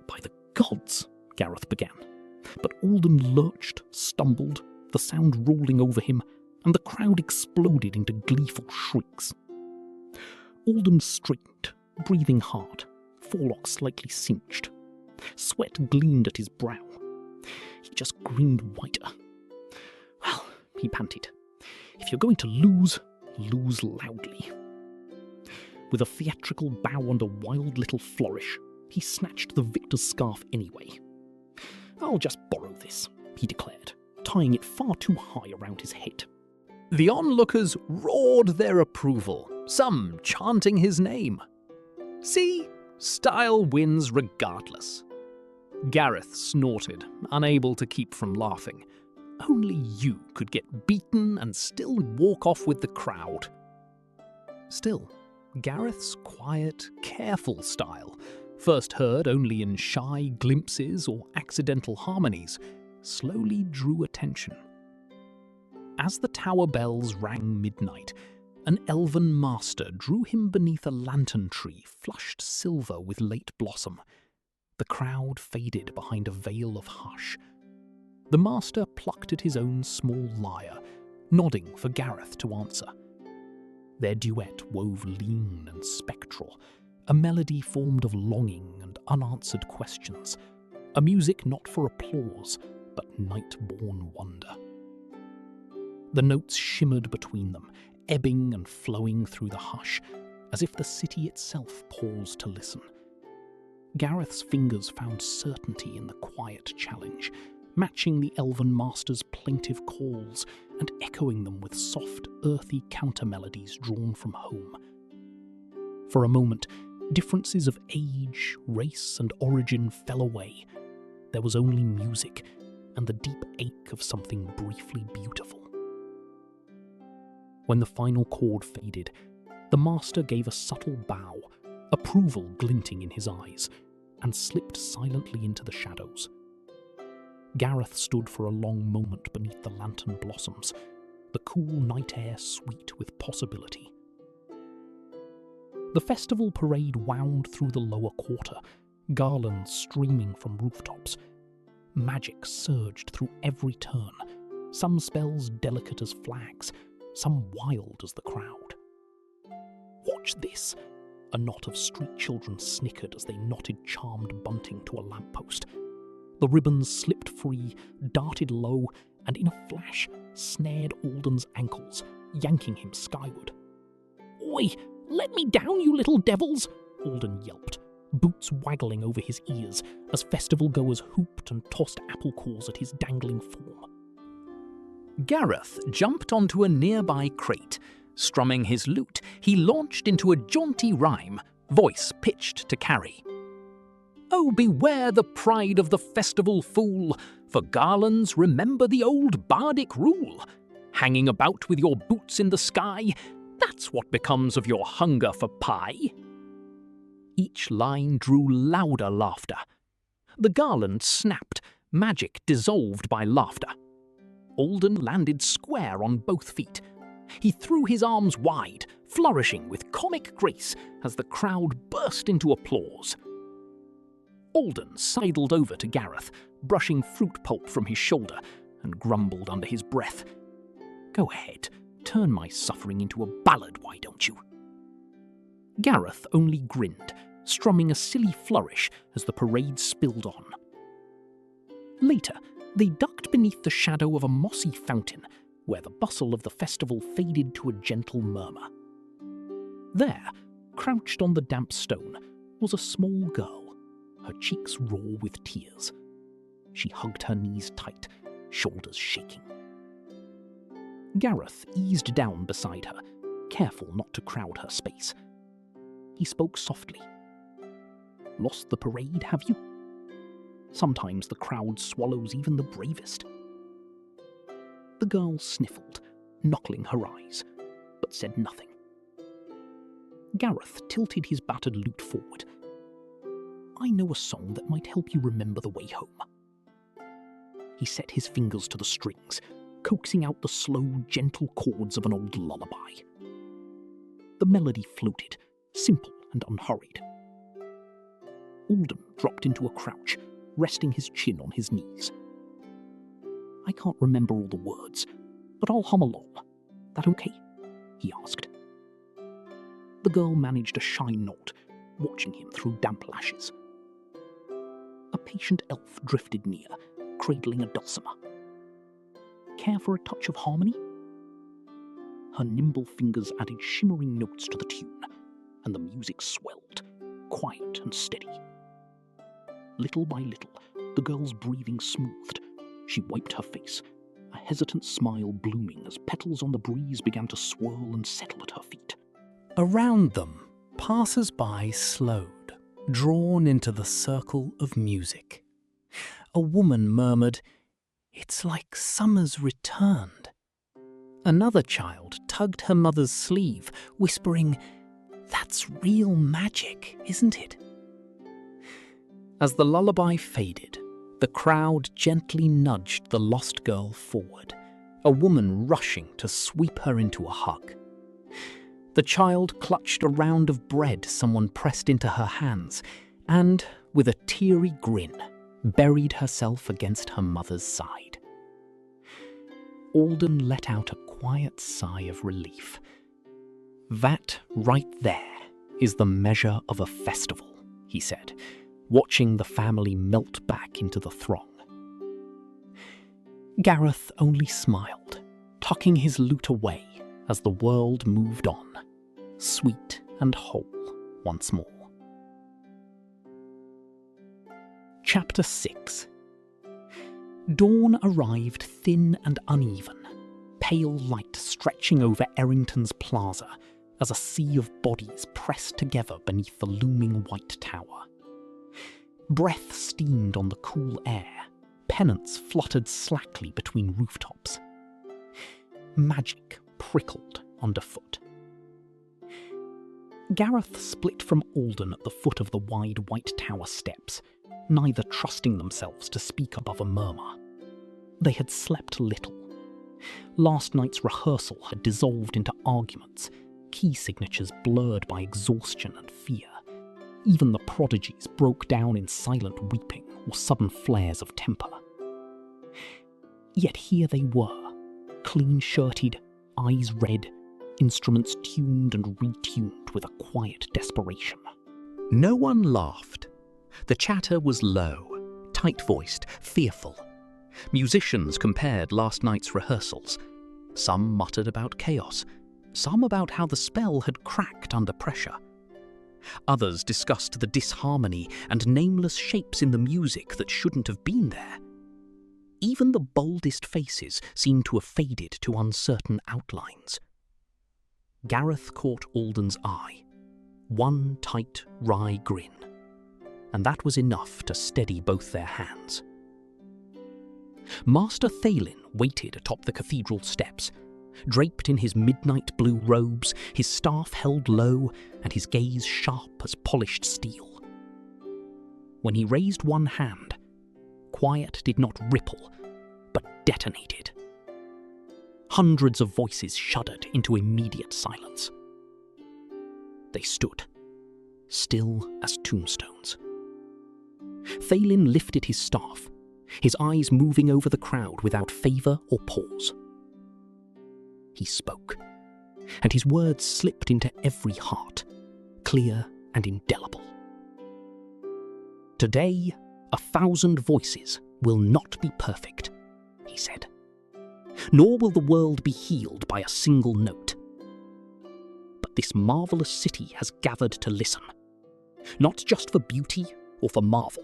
By the gods, Gareth began, but Alden lurched, stumbled, the sound rolling over him, and the crowd exploded into gleeful shrieks. Alden straightened, breathing hard, forelock slightly cinched. Sweat gleamed at his brow. He just grinned whiter. Well, he panted, if you're going to lose, lose loudly. With a theatrical bow and a wild little flourish, he snatched the victor's scarf anyway. I'll just borrow this, he declared, tying it far too high around his head. The onlookers roared their approval, some chanting his name. See, style wins regardless. Gareth snorted, unable to keep from laughing. Only you could get beaten and still walk off with the crowd. Still, Gareth's quiet, careful style, first heard only in shy glimpses or accidental harmonies, slowly drew attention. As the tower bells rang midnight, an elven master drew him beneath a lantern tree flushed silver with late blossom. The crowd faded behind a veil of hush. The master plucked at his own small lyre, nodding for Gareth to answer. Their duet wove lean and spectral, a melody formed of longing and unanswered questions, a music not for applause, but night-born wonder. The notes shimmered between them, ebbing and flowing through the hush, as if the city itself paused to listen. Gareth's fingers found certainty in the quiet challenge, matching the elven master's plaintive calls and echoing them with soft, earthy counter-melodies drawn from home. For a moment, differences of age, race, and origin fell away. There was only music and the deep ache of something briefly beautiful. When the final chord faded, the master gave a subtle bow, approval glinting in his eyes, and slipped silently into the shadows. Gareth stood for a long moment beneath the lantern blossoms, the cool night air sweet with possibility. The festival parade wound through the lower quarter, garlands streaming from rooftops. Magic surged through every turn, some spells delicate as flags, some wild as the crowd. Watch this! A knot of street children snickered as they knotted charmed bunting to a lamppost. The ribbons slipped free, darted low, and in a flash snared Alden's ankles, yanking him skyward. "Oi! Let me down, you little devils!" Alden yelped, boots waggling over his ears as festival-goers hooped and tossed apple cores at his dangling form. Gareth jumped onto a nearby crate. Strumming his lute, he launched into a jaunty rhyme, voice pitched to carry. Oh, beware the pride of the festival fool, for garlands remember the old bardic rule. Hanging about with your boots in the sky, that's what becomes of your hunger for pie. Each line drew louder laughter. The garland snapped, magic dissolved by laughter. Alden landed square on both feet. He threw his arms wide, flourishing with comic grace as the crowd burst into applause. Alden sidled over to Gareth, brushing fruit pulp from his shoulder, and grumbled under his breath. Go ahead, turn my suffering into a ballad, why don't you? Gareth only grinned, strumming a silly flourish as the parade spilled on. Later, they ducked beneath the shadow of a mossy fountain, where the bustle of the festival faded to a gentle murmur. There, crouched on the damp stone, was a small girl, her cheeks raw with tears. She hugged her knees tight, shoulders shaking. Gareth eased down beside her, careful not to crowd her space. He spoke softly. Lost the parade, have you? Sometimes the crowd swallows even the bravest. The girl sniffled, knuckling her eyes, but said nothing. Gareth tilted his battered lute forward. I know a song that might help you remember the way home. He set his fingers to the strings, coaxing out the slow, gentle chords of an old lullaby. The melody floated, simple and unhurried. Alden dropped into a crouch, resting his chin on his knees. I can't remember all the words, but I'll hum along, "That okay?" he asked. The girl managed a shy nod, watching him through damp lashes. A patient elf drifted near, cradling a dulcimer. "Care for a touch of harmony?" Her nimble fingers added shimmering notes to the tune, and the music swelled, quiet and steady. Little by little, the girl's breathing smoothed. She wiped her face, a hesitant smile blooming as petals on the breeze began to swirl and settle at her feet. Around them, passers-by slowed, drawn into the circle of music. A woman murmured, "It's like summer's returned." Another child tugged her mother's sleeve, whispering, "That's real magic, isn't it?" As the lullaby faded, the crowd gently nudged the lost girl forward, a woman rushing to sweep her into a hug. The child clutched a round of bread someone pressed into her hands and, with a teary grin, buried herself against her mother's side. Alden let out a quiet sigh of relief. "That right there is the measure of a festival," he said, watching the family melt back into the throng. Gareth only smiled, tucking his lute away as the world moved on, sweet and whole once more. Chapter 6. Dawn arrived thin and uneven, pale light stretching over Erington's plaza as a sea of bodies pressed together beneath the looming white tower. Breath steamed on the cool air, pennants fluttered slackly between rooftops. Magic prickled underfoot. Gareth split from Alden at the foot of the wide white tower steps, neither trusting themselves to speak above a murmur. They had slept little. Last night's rehearsal had dissolved into arguments, key signatures blurred by exhaustion and fear. Even the prodigies broke down in silent weeping or sudden flares of temper. Yet here they were, clean-shirted, eyes red, instruments tuned and retuned with a quiet desperation. No one laughed. The chatter was low, tight-voiced, fearful. Musicians compared last night's rehearsals. Some muttered about chaos, some about how the spell had cracked under pressure. Others discussed the disharmony and nameless shapes in the music that shouldn't have been there. Even the boldest faces seemed to have faded to uncertain outlines. Gareth caught Alden's eye, one tight, wry grin, and that was enough to steady both their hands. Master Thalin waited atop the cathedral steps, draped in his midnight blue robes, his staff held low, and his gaze sharp as polished steel. When he raised one hand, quiet did not ripple, but detonated. Hundreds of voices shuddered into immediate silence. They stood, still as tombstones. Thalin lifted his staff, his eyes moving over the crowd without favour or pause. He spoke, and his words slipped into every heart, clear and indelible. "Today, 1,000 voices will not be perfect," he said. "Nor will the world be healed by a single note. But this marvellous city has gathered to listen, not just for beauty or for marvel,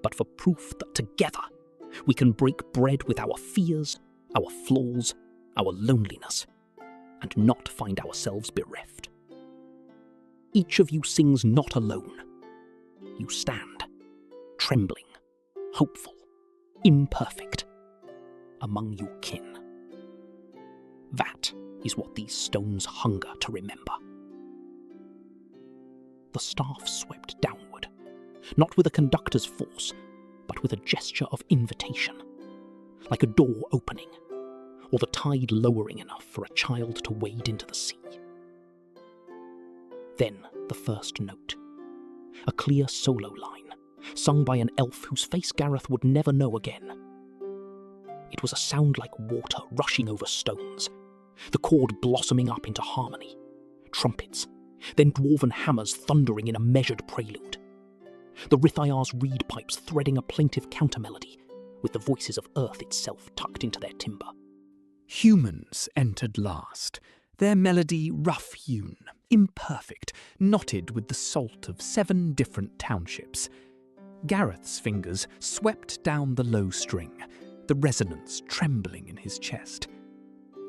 but for proof that together we can break bread with our fears, our flaws, our loneliness, and not find ourselves bereft. Each of you sings not alone. You stand, trembling, hopeful, imperfect, among your kin. That is what these stones hunger to remember." The staff swept downward, not with a conductor's force, but with a gesture of invitation, like a door opening, or the tide lowering enough for a child to wade into the sea. Then the first note, a clear solo line, sung by an elf whose face Gareth would never know again. It was a sound like water rushing over stones, the chord blossoming up into harmony. Trumpets, then dwarven hammers thundering in a measured prelude. The Rithiar's reed pipes threading a plaintive counter-melody, with the voices of earth itself tucked into their timbre. Humans entered last, their melody rough-hewn, imperfect, knotted with the salt of 7 different townships. Gareth's fingers swept down the low string, the resonance trembling in his chest.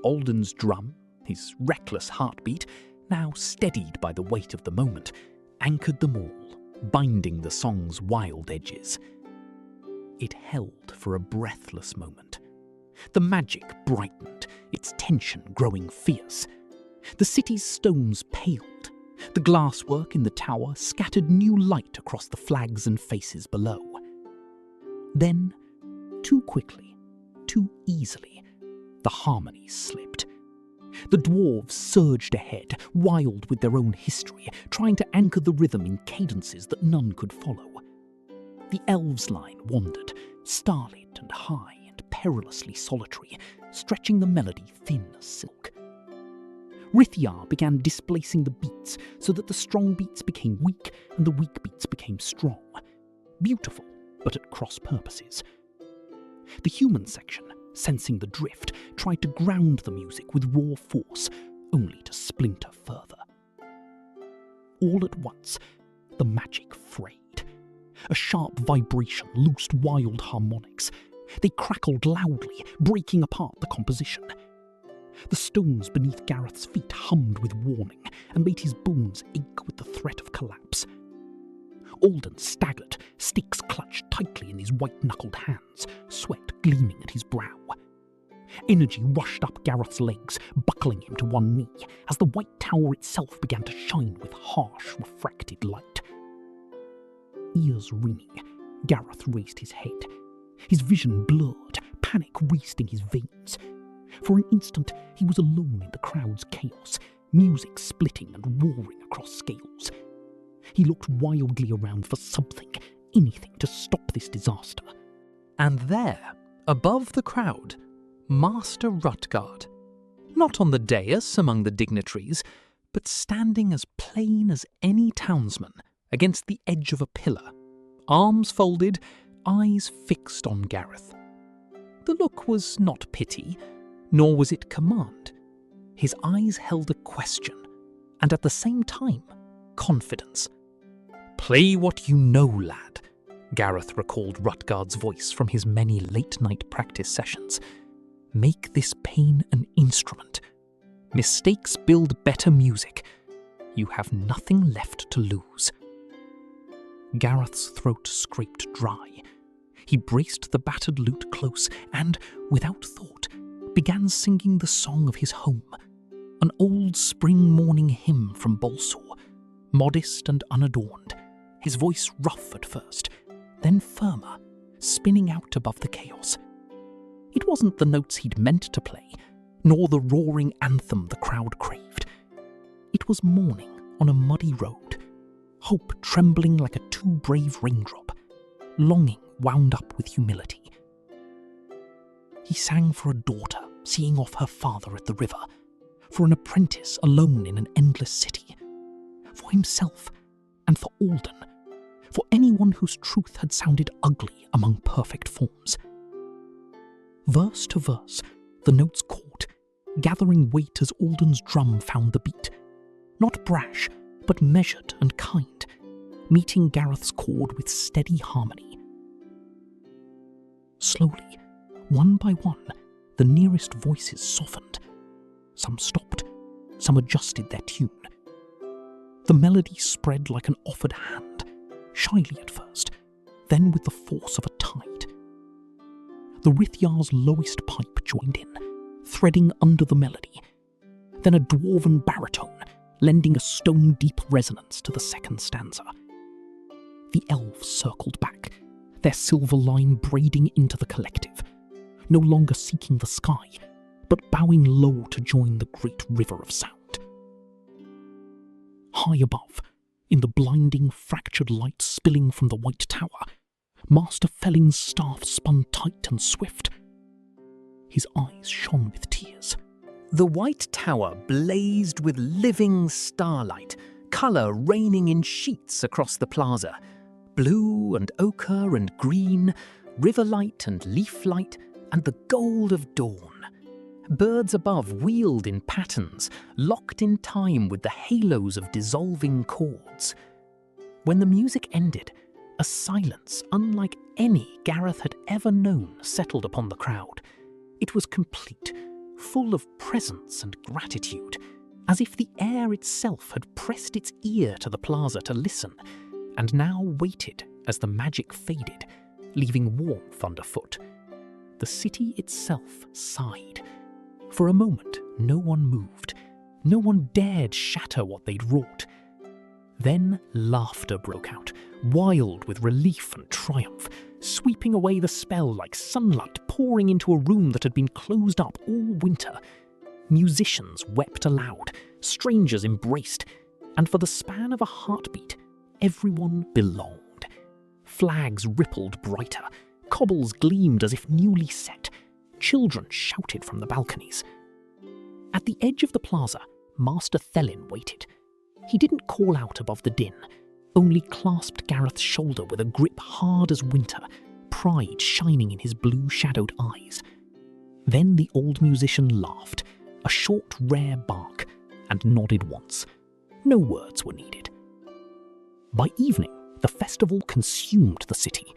Alden's drum, his reckless heartbeat, now steadied by the weight of the moment, anchored them all, binding the song's wild edges. It held for a breathless moment. The magic brightened, its tension growing fierce. The city's stones paled. The glasswork in the tower scattered new light across the flags and faces below. Then, too quickly, too easily, the harmony slipped. The dwarves surged ahead, wild with their own history, trying to anchor the rhythm in cadences that none could follow. The elves' line wandered, starlit and high and perilously solitary, stretching the melody thin as silk. Rithiar began displacing the beats so that the strong beats became weak and the weak beats became strong. Beautiful, but at cross purposes. The human section, sensing the drift, tried to ground the music with raw force, only to splinter further. All at once, the magic frayed. A sharp vibration loosed wild harmonics. They crackled loudly, breaking apart the composition. The stones beneath Gareth's feet hummed with warning and made his bones ache with the threat of collapse. Alden staggered, sticks clutched tightly in his white-knuckled hands, sweat gleaming at his brow. Energy rushed up Gareth's legs, buckling him to one knee, as the white tower itself began to shine with harsh, refracted light. Ears ringing, Gareth raised his head. His vision blurred, panic raced in his veins. For an instant, he was alone in the crowd's chaos, music splitting and roaring across scales. He looked wildly around for something, anything to stop this disaster. And there, above the crowd, Master Rutgard, not on the dais among the dignitaries, but standing as plain as any townsman against the edge of a pillar, arms folded, eyes fixed on Gareth. The look was not pity, nor was it command. His eyes held a question, and at the same time, confidence. "Play what you know, lad," Gareth recalled Rutgard's voice from his many late-night practice sessions. "Make this pain an instrument. Mistakes build better music. You have nothing left to lose." Gareth's throat scraped dry. He braced the battered lute close and, without thought, began singing the song of his home, an old spring morning hymn from Bolsor, modest and unadorned, his voice rough at first, then firmer, spinning out above the chaos. It wasn't the notes he'd meant to play, nor the roaring anthem the crowd craved. It was morning on a muddy road, hope trembling like a too brave raindrop, longing wound up with humility. He sang for a daughter seeing off her father at the river, for an apprentice alone in an endless city, for himself and for Alden, for anyone whose truth had sounded ugly among perfect forms. Verse to verse, the notes caught, gathering weight as Alden's drum found the beat, not brash, but measured and kind, meeting Gareth's chord with steady harmony. Slowly, one by one, the nearest voices softened. Some stopped, some adjusted their tune. The melody spread like an offered hand, shyly at first, then with the force of a tide. The Rithiar's lowest pipe joined in, threading under the melody, then a dwarven baritone, lending a stone-deep resonance to the second stanza. The elves circled back, their silver line braiding into the collective, no longer seeking the sky, but bowing low to join the great river of sound. High above, in the blinding, fractured light spilling from the white tower, Master Felling's staff spun tight and swift. His eyes shone with tears, The White Tower blazed with living starlight, colour raining in sheets across the plaza. Blue and ochre and green, river light and leaf light, and the gold of dawn. Birds above wheeled in patterns, locked in time with the halos of dissolving chords. When the music ended, a silence unlike any Gareth had ever known settled upon the crowd. It was complete, full of presence and gratitude, as if the air itself had pressed its ear to the plaza to listen, and now waited as the magic faded, leaving warmth underfoot. The city itself sighed. For a moment, no one moved. No one dared shatter what they'd wrought. Then laughter broke out, wild with relief and triumph, sweeping away the spell like sunlight pouring into a room that had been closed up all winter. Musicians wept aloud, strangers embraced, and for the span of a heartbeat, everyone belonged. Flags rippled brighter, cobbles gleamed as if newly set, children shouted from the balconies. At the edge of the plaza, Master Thelin waited. He didn't call out above the din, only clasped Gareth's shoulder with a grip hard as winter, pride shining in his blue-shadowed eyes. Then the old musician laughed, a short, rare bark, and nodded once. No words were needed. By evening, the festival consumed the city.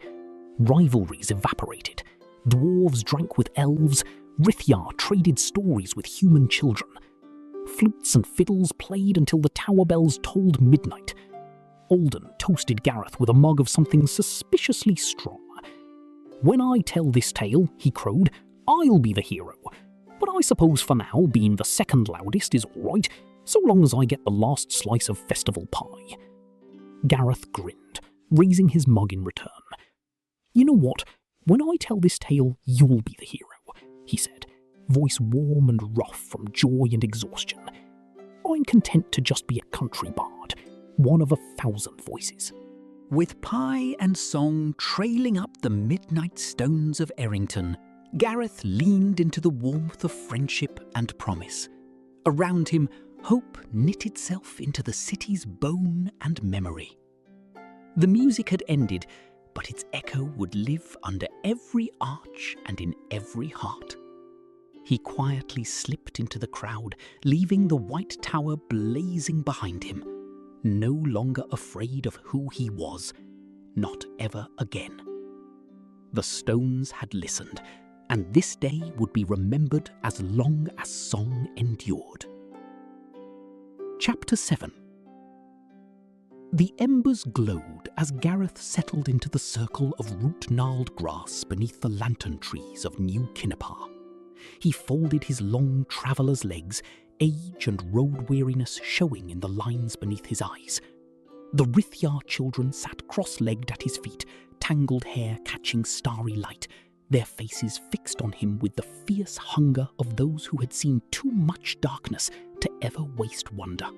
Rivalries evaporated. Dwarves drank with elves, Rithjar traded stories with human children. Flutes and fiddles played until the tower bells tolled midnight. Alden toasted Gareth with a mug of something suspiciously strong. "When I tell this tale," he crowed, "I'll be the hero. But I suppose for now, being the second loudest is all right, so long as I get the last slice of festival pie." Gareth grinned, raising his mug in return. "You know what? When I tell this tale, you'll be the hero," he said, voice warm and rough from joy and exhaustion. "I'm content to just be a country bard, one of 1,000 voices." With pie and song trailing up the midnight stones of Erington, Gareth leaned into the warmth of friendship and promise. Around him, hope knit itself into the city's bone and memory. The music had ended, but its echo would live under every arch and in every heart. He quietly slipped into the crowd, leaving the White Tower blazing behind him, no longer afraid of who he was, not ever again. The stones had listened, and this day would be remembered as long as song endured. Chapter 7. The embers glowed as Gareth settled into the circle of root-gnarled grass beneath the lantern trees of New Kinnepa. He folded his long traveller's legs, age and road-weariness showing in the lines beneath his eyes. The Rithjar children sat cross-legged at his feet, tangled hair catching starry light, their faces fixed on him with the fierce hunger of those who had seen too much darkness to ever waste wonder.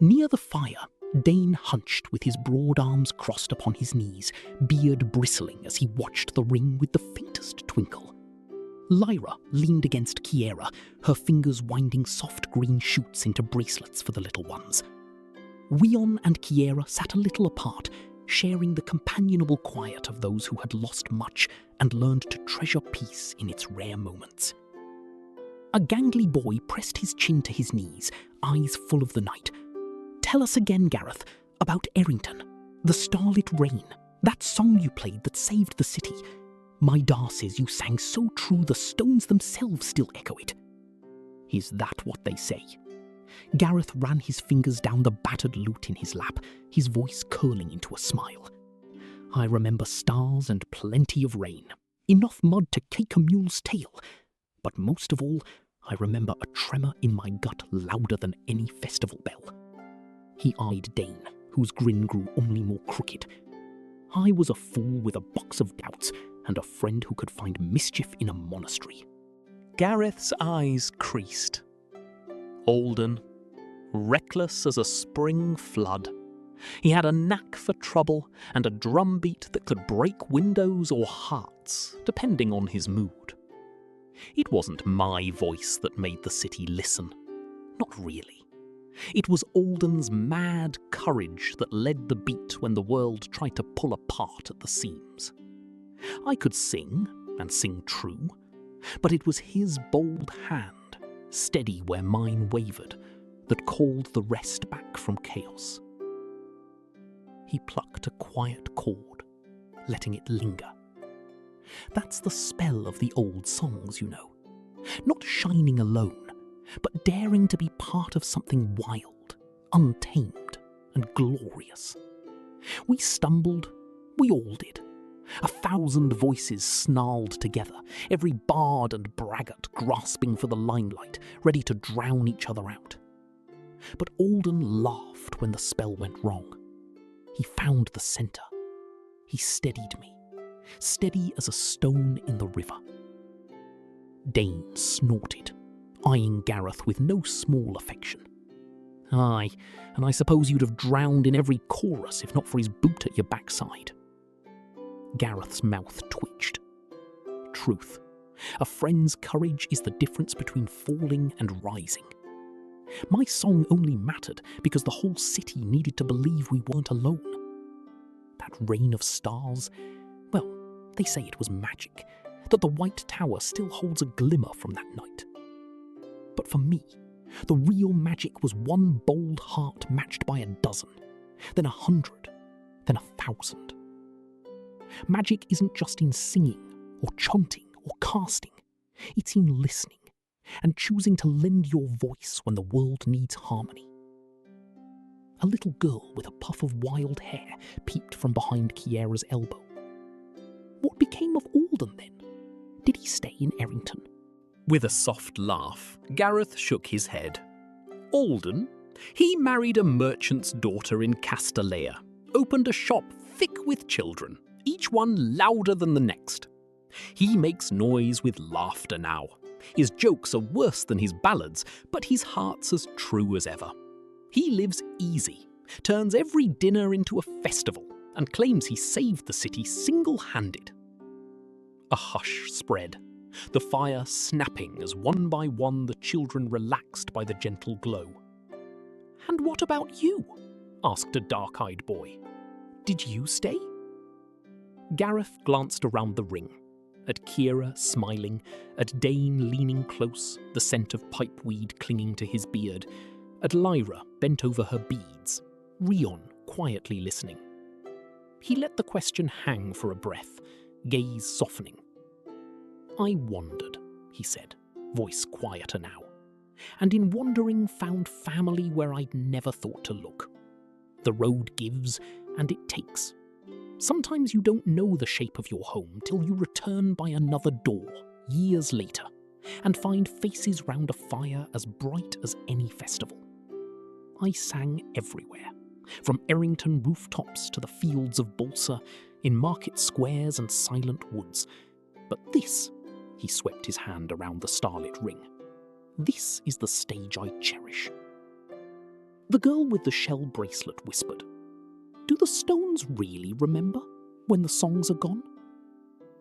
Near the fire, Dane hunched with his broad arms crossed upon his knees, beard bristling as he watched the ring with the faintest twinkle. Lyra leaned against Kiera, her fingers winding soft green shoots into bracelets for the little ones. Wion and Kiera sat a little apart, sharing the companionable quiet of those who had lost much and learned to treasure peace in its rare moments. A gangly boy pressed his chin to his knees, eyes full of the night. "Tell us again, Gareth, about Erington, the starlit rain, that song you played that saved the city. My Dar says you sang so true the stones themselves still echo it." "Is that what they say?" Gareth ran his fingers down the battered lute in his lap, his voice curling into a smile. "I remember stars and plenty of rain, enough mud to cake a mule's tail. But most of all, I remember a tremor in my gut louder than any festival bell." He eyed Dane, whose grin grew only more crooked. "I was a fool with a box of doubts, and a friend who could find mischief in a monastery." Gareth's eyes creased. Alden, reckless as a spring flood. He had a knack for trouble and a drumbeat that could break windows or hearts, depending on his mood. It wasn't my voice that made the city listen. Not really. It was Alden's mad courage that led the beat when the world tried to pull apart at the seams. I could sing, and sing true, but it was his bold hand, steady where mine wavered, that called the rest back from chaos. He plucked a quiet chord, letting it linger. That's the spell of the old songs, you know. Not shining alone, but daring to be part of something wild, untamed, and glorious. We stumbled, we all did. 1,000 voices snarled together, every bard and braggart grasping for the limelight, ready to drown each other out. But Alden laughed when the spell went wrong. He found the centre. He steadied me, steady as a stone in the river. Dane snorted, eyeing Gareth with no small affection. Aye, and I suppose you'd have drowned in every chorus if not for his boot at your backside. Gareth's mouth twitched. Truth. A friend's courage is the difference between falling and rising. My song only mattered because the whole city needed to believe we weren't alone. That rain of stars, well, they say it was magic, that the White Tower still holds a glimmer from that night. But for me, the real magic was one bold heart matched by 12, then 100, then 1,000. Magic isn't just in singing, or chanting, or casting. It's in listening, and choosing to lend your voice when the world needs harmony. A little girl with a puff of wild hair peeped from behind Kiera's elbow. What became of Alden then? Did he stay in Erington? With a soft laugh, Gareth shook his head. Alden? He married a merchant's daughter in Castellea, opened a shop thick with children, each one louder than the next. He makes noise with laughter now. His jokes are worse than his ballads, but his heart's as true as ever. He lives easy, turns every dinner into a festival, and claims he saved the city single-handed. A hush spread, the fire snapping as one by one the children relaxed by the gentle glow. "And what about you?" asked a dark-eyed boy. "Did you stay?" Gareth glanced around the ring, at Kiera smiling, at Dane leaning close, the scent of pipeweed clinging to his beard, at Lyra bent over her beads, Rion quietly listening. He let the question hang for a breath, gaze softening. "I wandered," he said, voice quieter now, "and in wandering found family where I'd never thought to look. The road gives, and it takes. Sometimes you don't know the shape of your home till you return by another door, years later, and find faces round a fire as bright as any festival. I sang everywhere, from Errington rooftops to the fields of balsa, in market squares and silent woods. But this," he swept his hand around the starlit ring, "this is the stage I cherish." The girl with the shell bracelet whispered, "Do the stones really remember when the songs are gone?"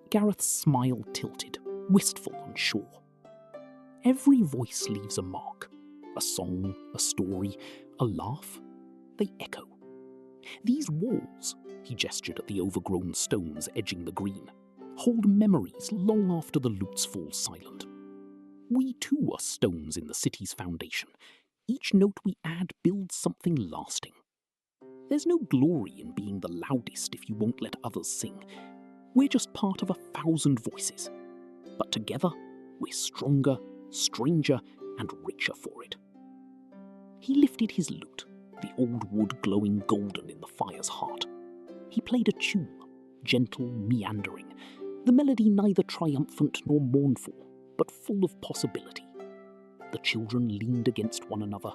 Gareth's smile tilted, wistful and sure. Every voice leaves a mark. A song, a story, a laugh. They echo. These walls, he gestured at the overgrown stones edging the green, hold memories long after the lutes fall silent. We too are stones in the city's foundation. Each note we add builds something lasting. There's no glory in being the loudest if you won't let others sing. We're just part of 1,000 voices. But together, we're stronger, stranger, and richer for it. He lifted his lute, the old wood glowing golden in the fire's heart. He played a tune, gentle, meandering, the melody neither triumphant nor mournful, but full of possibility. The children leaned against one another,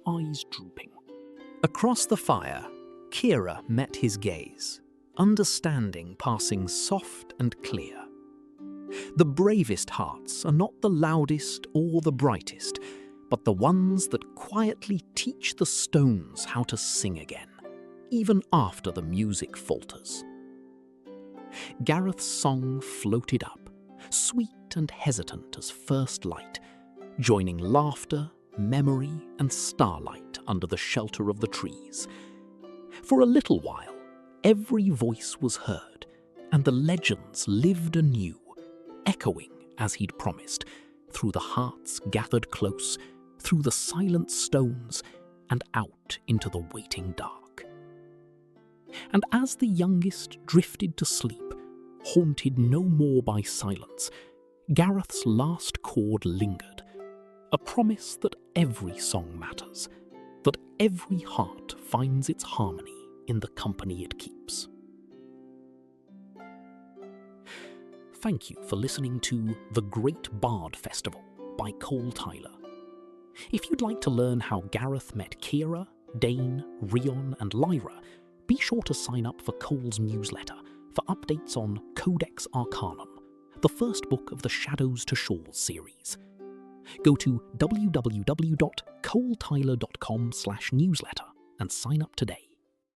eyes drooping. Across the fire, Kiera met his gaze, understanding passing soft and clear. The bravest hearts are not the loudest or the brightest, but the ones that quietly teach the stones how to sing again, even after the music falters. Gareth's song floated up, sweet sweet and hesitant as first light, joining laughter, memory, and starlight under the shelter of the trees. For a little while, every voice was heard, and the legends lived anew, echoing, as he'd promised, through the hearts gathered close, through the silent stones, and out into the waiting dark. And as the youngest drifted to sleep, haunted no more by silence, Gareth's last chord lingered, a promise that every song matters, that every heart finds its harmony in the company it keeps. Thank you for listening to The Great Bard Festival by Cole Tyler. If you'd like to learn how Gareth met Kira, Dane, Rion, and Lyra, be sure to sign up for Cole's newsletter for updates on Codex Arcanum, the first book of the Shadows to Shores series. Go to www.coletyler.com/newsletter and sign up today.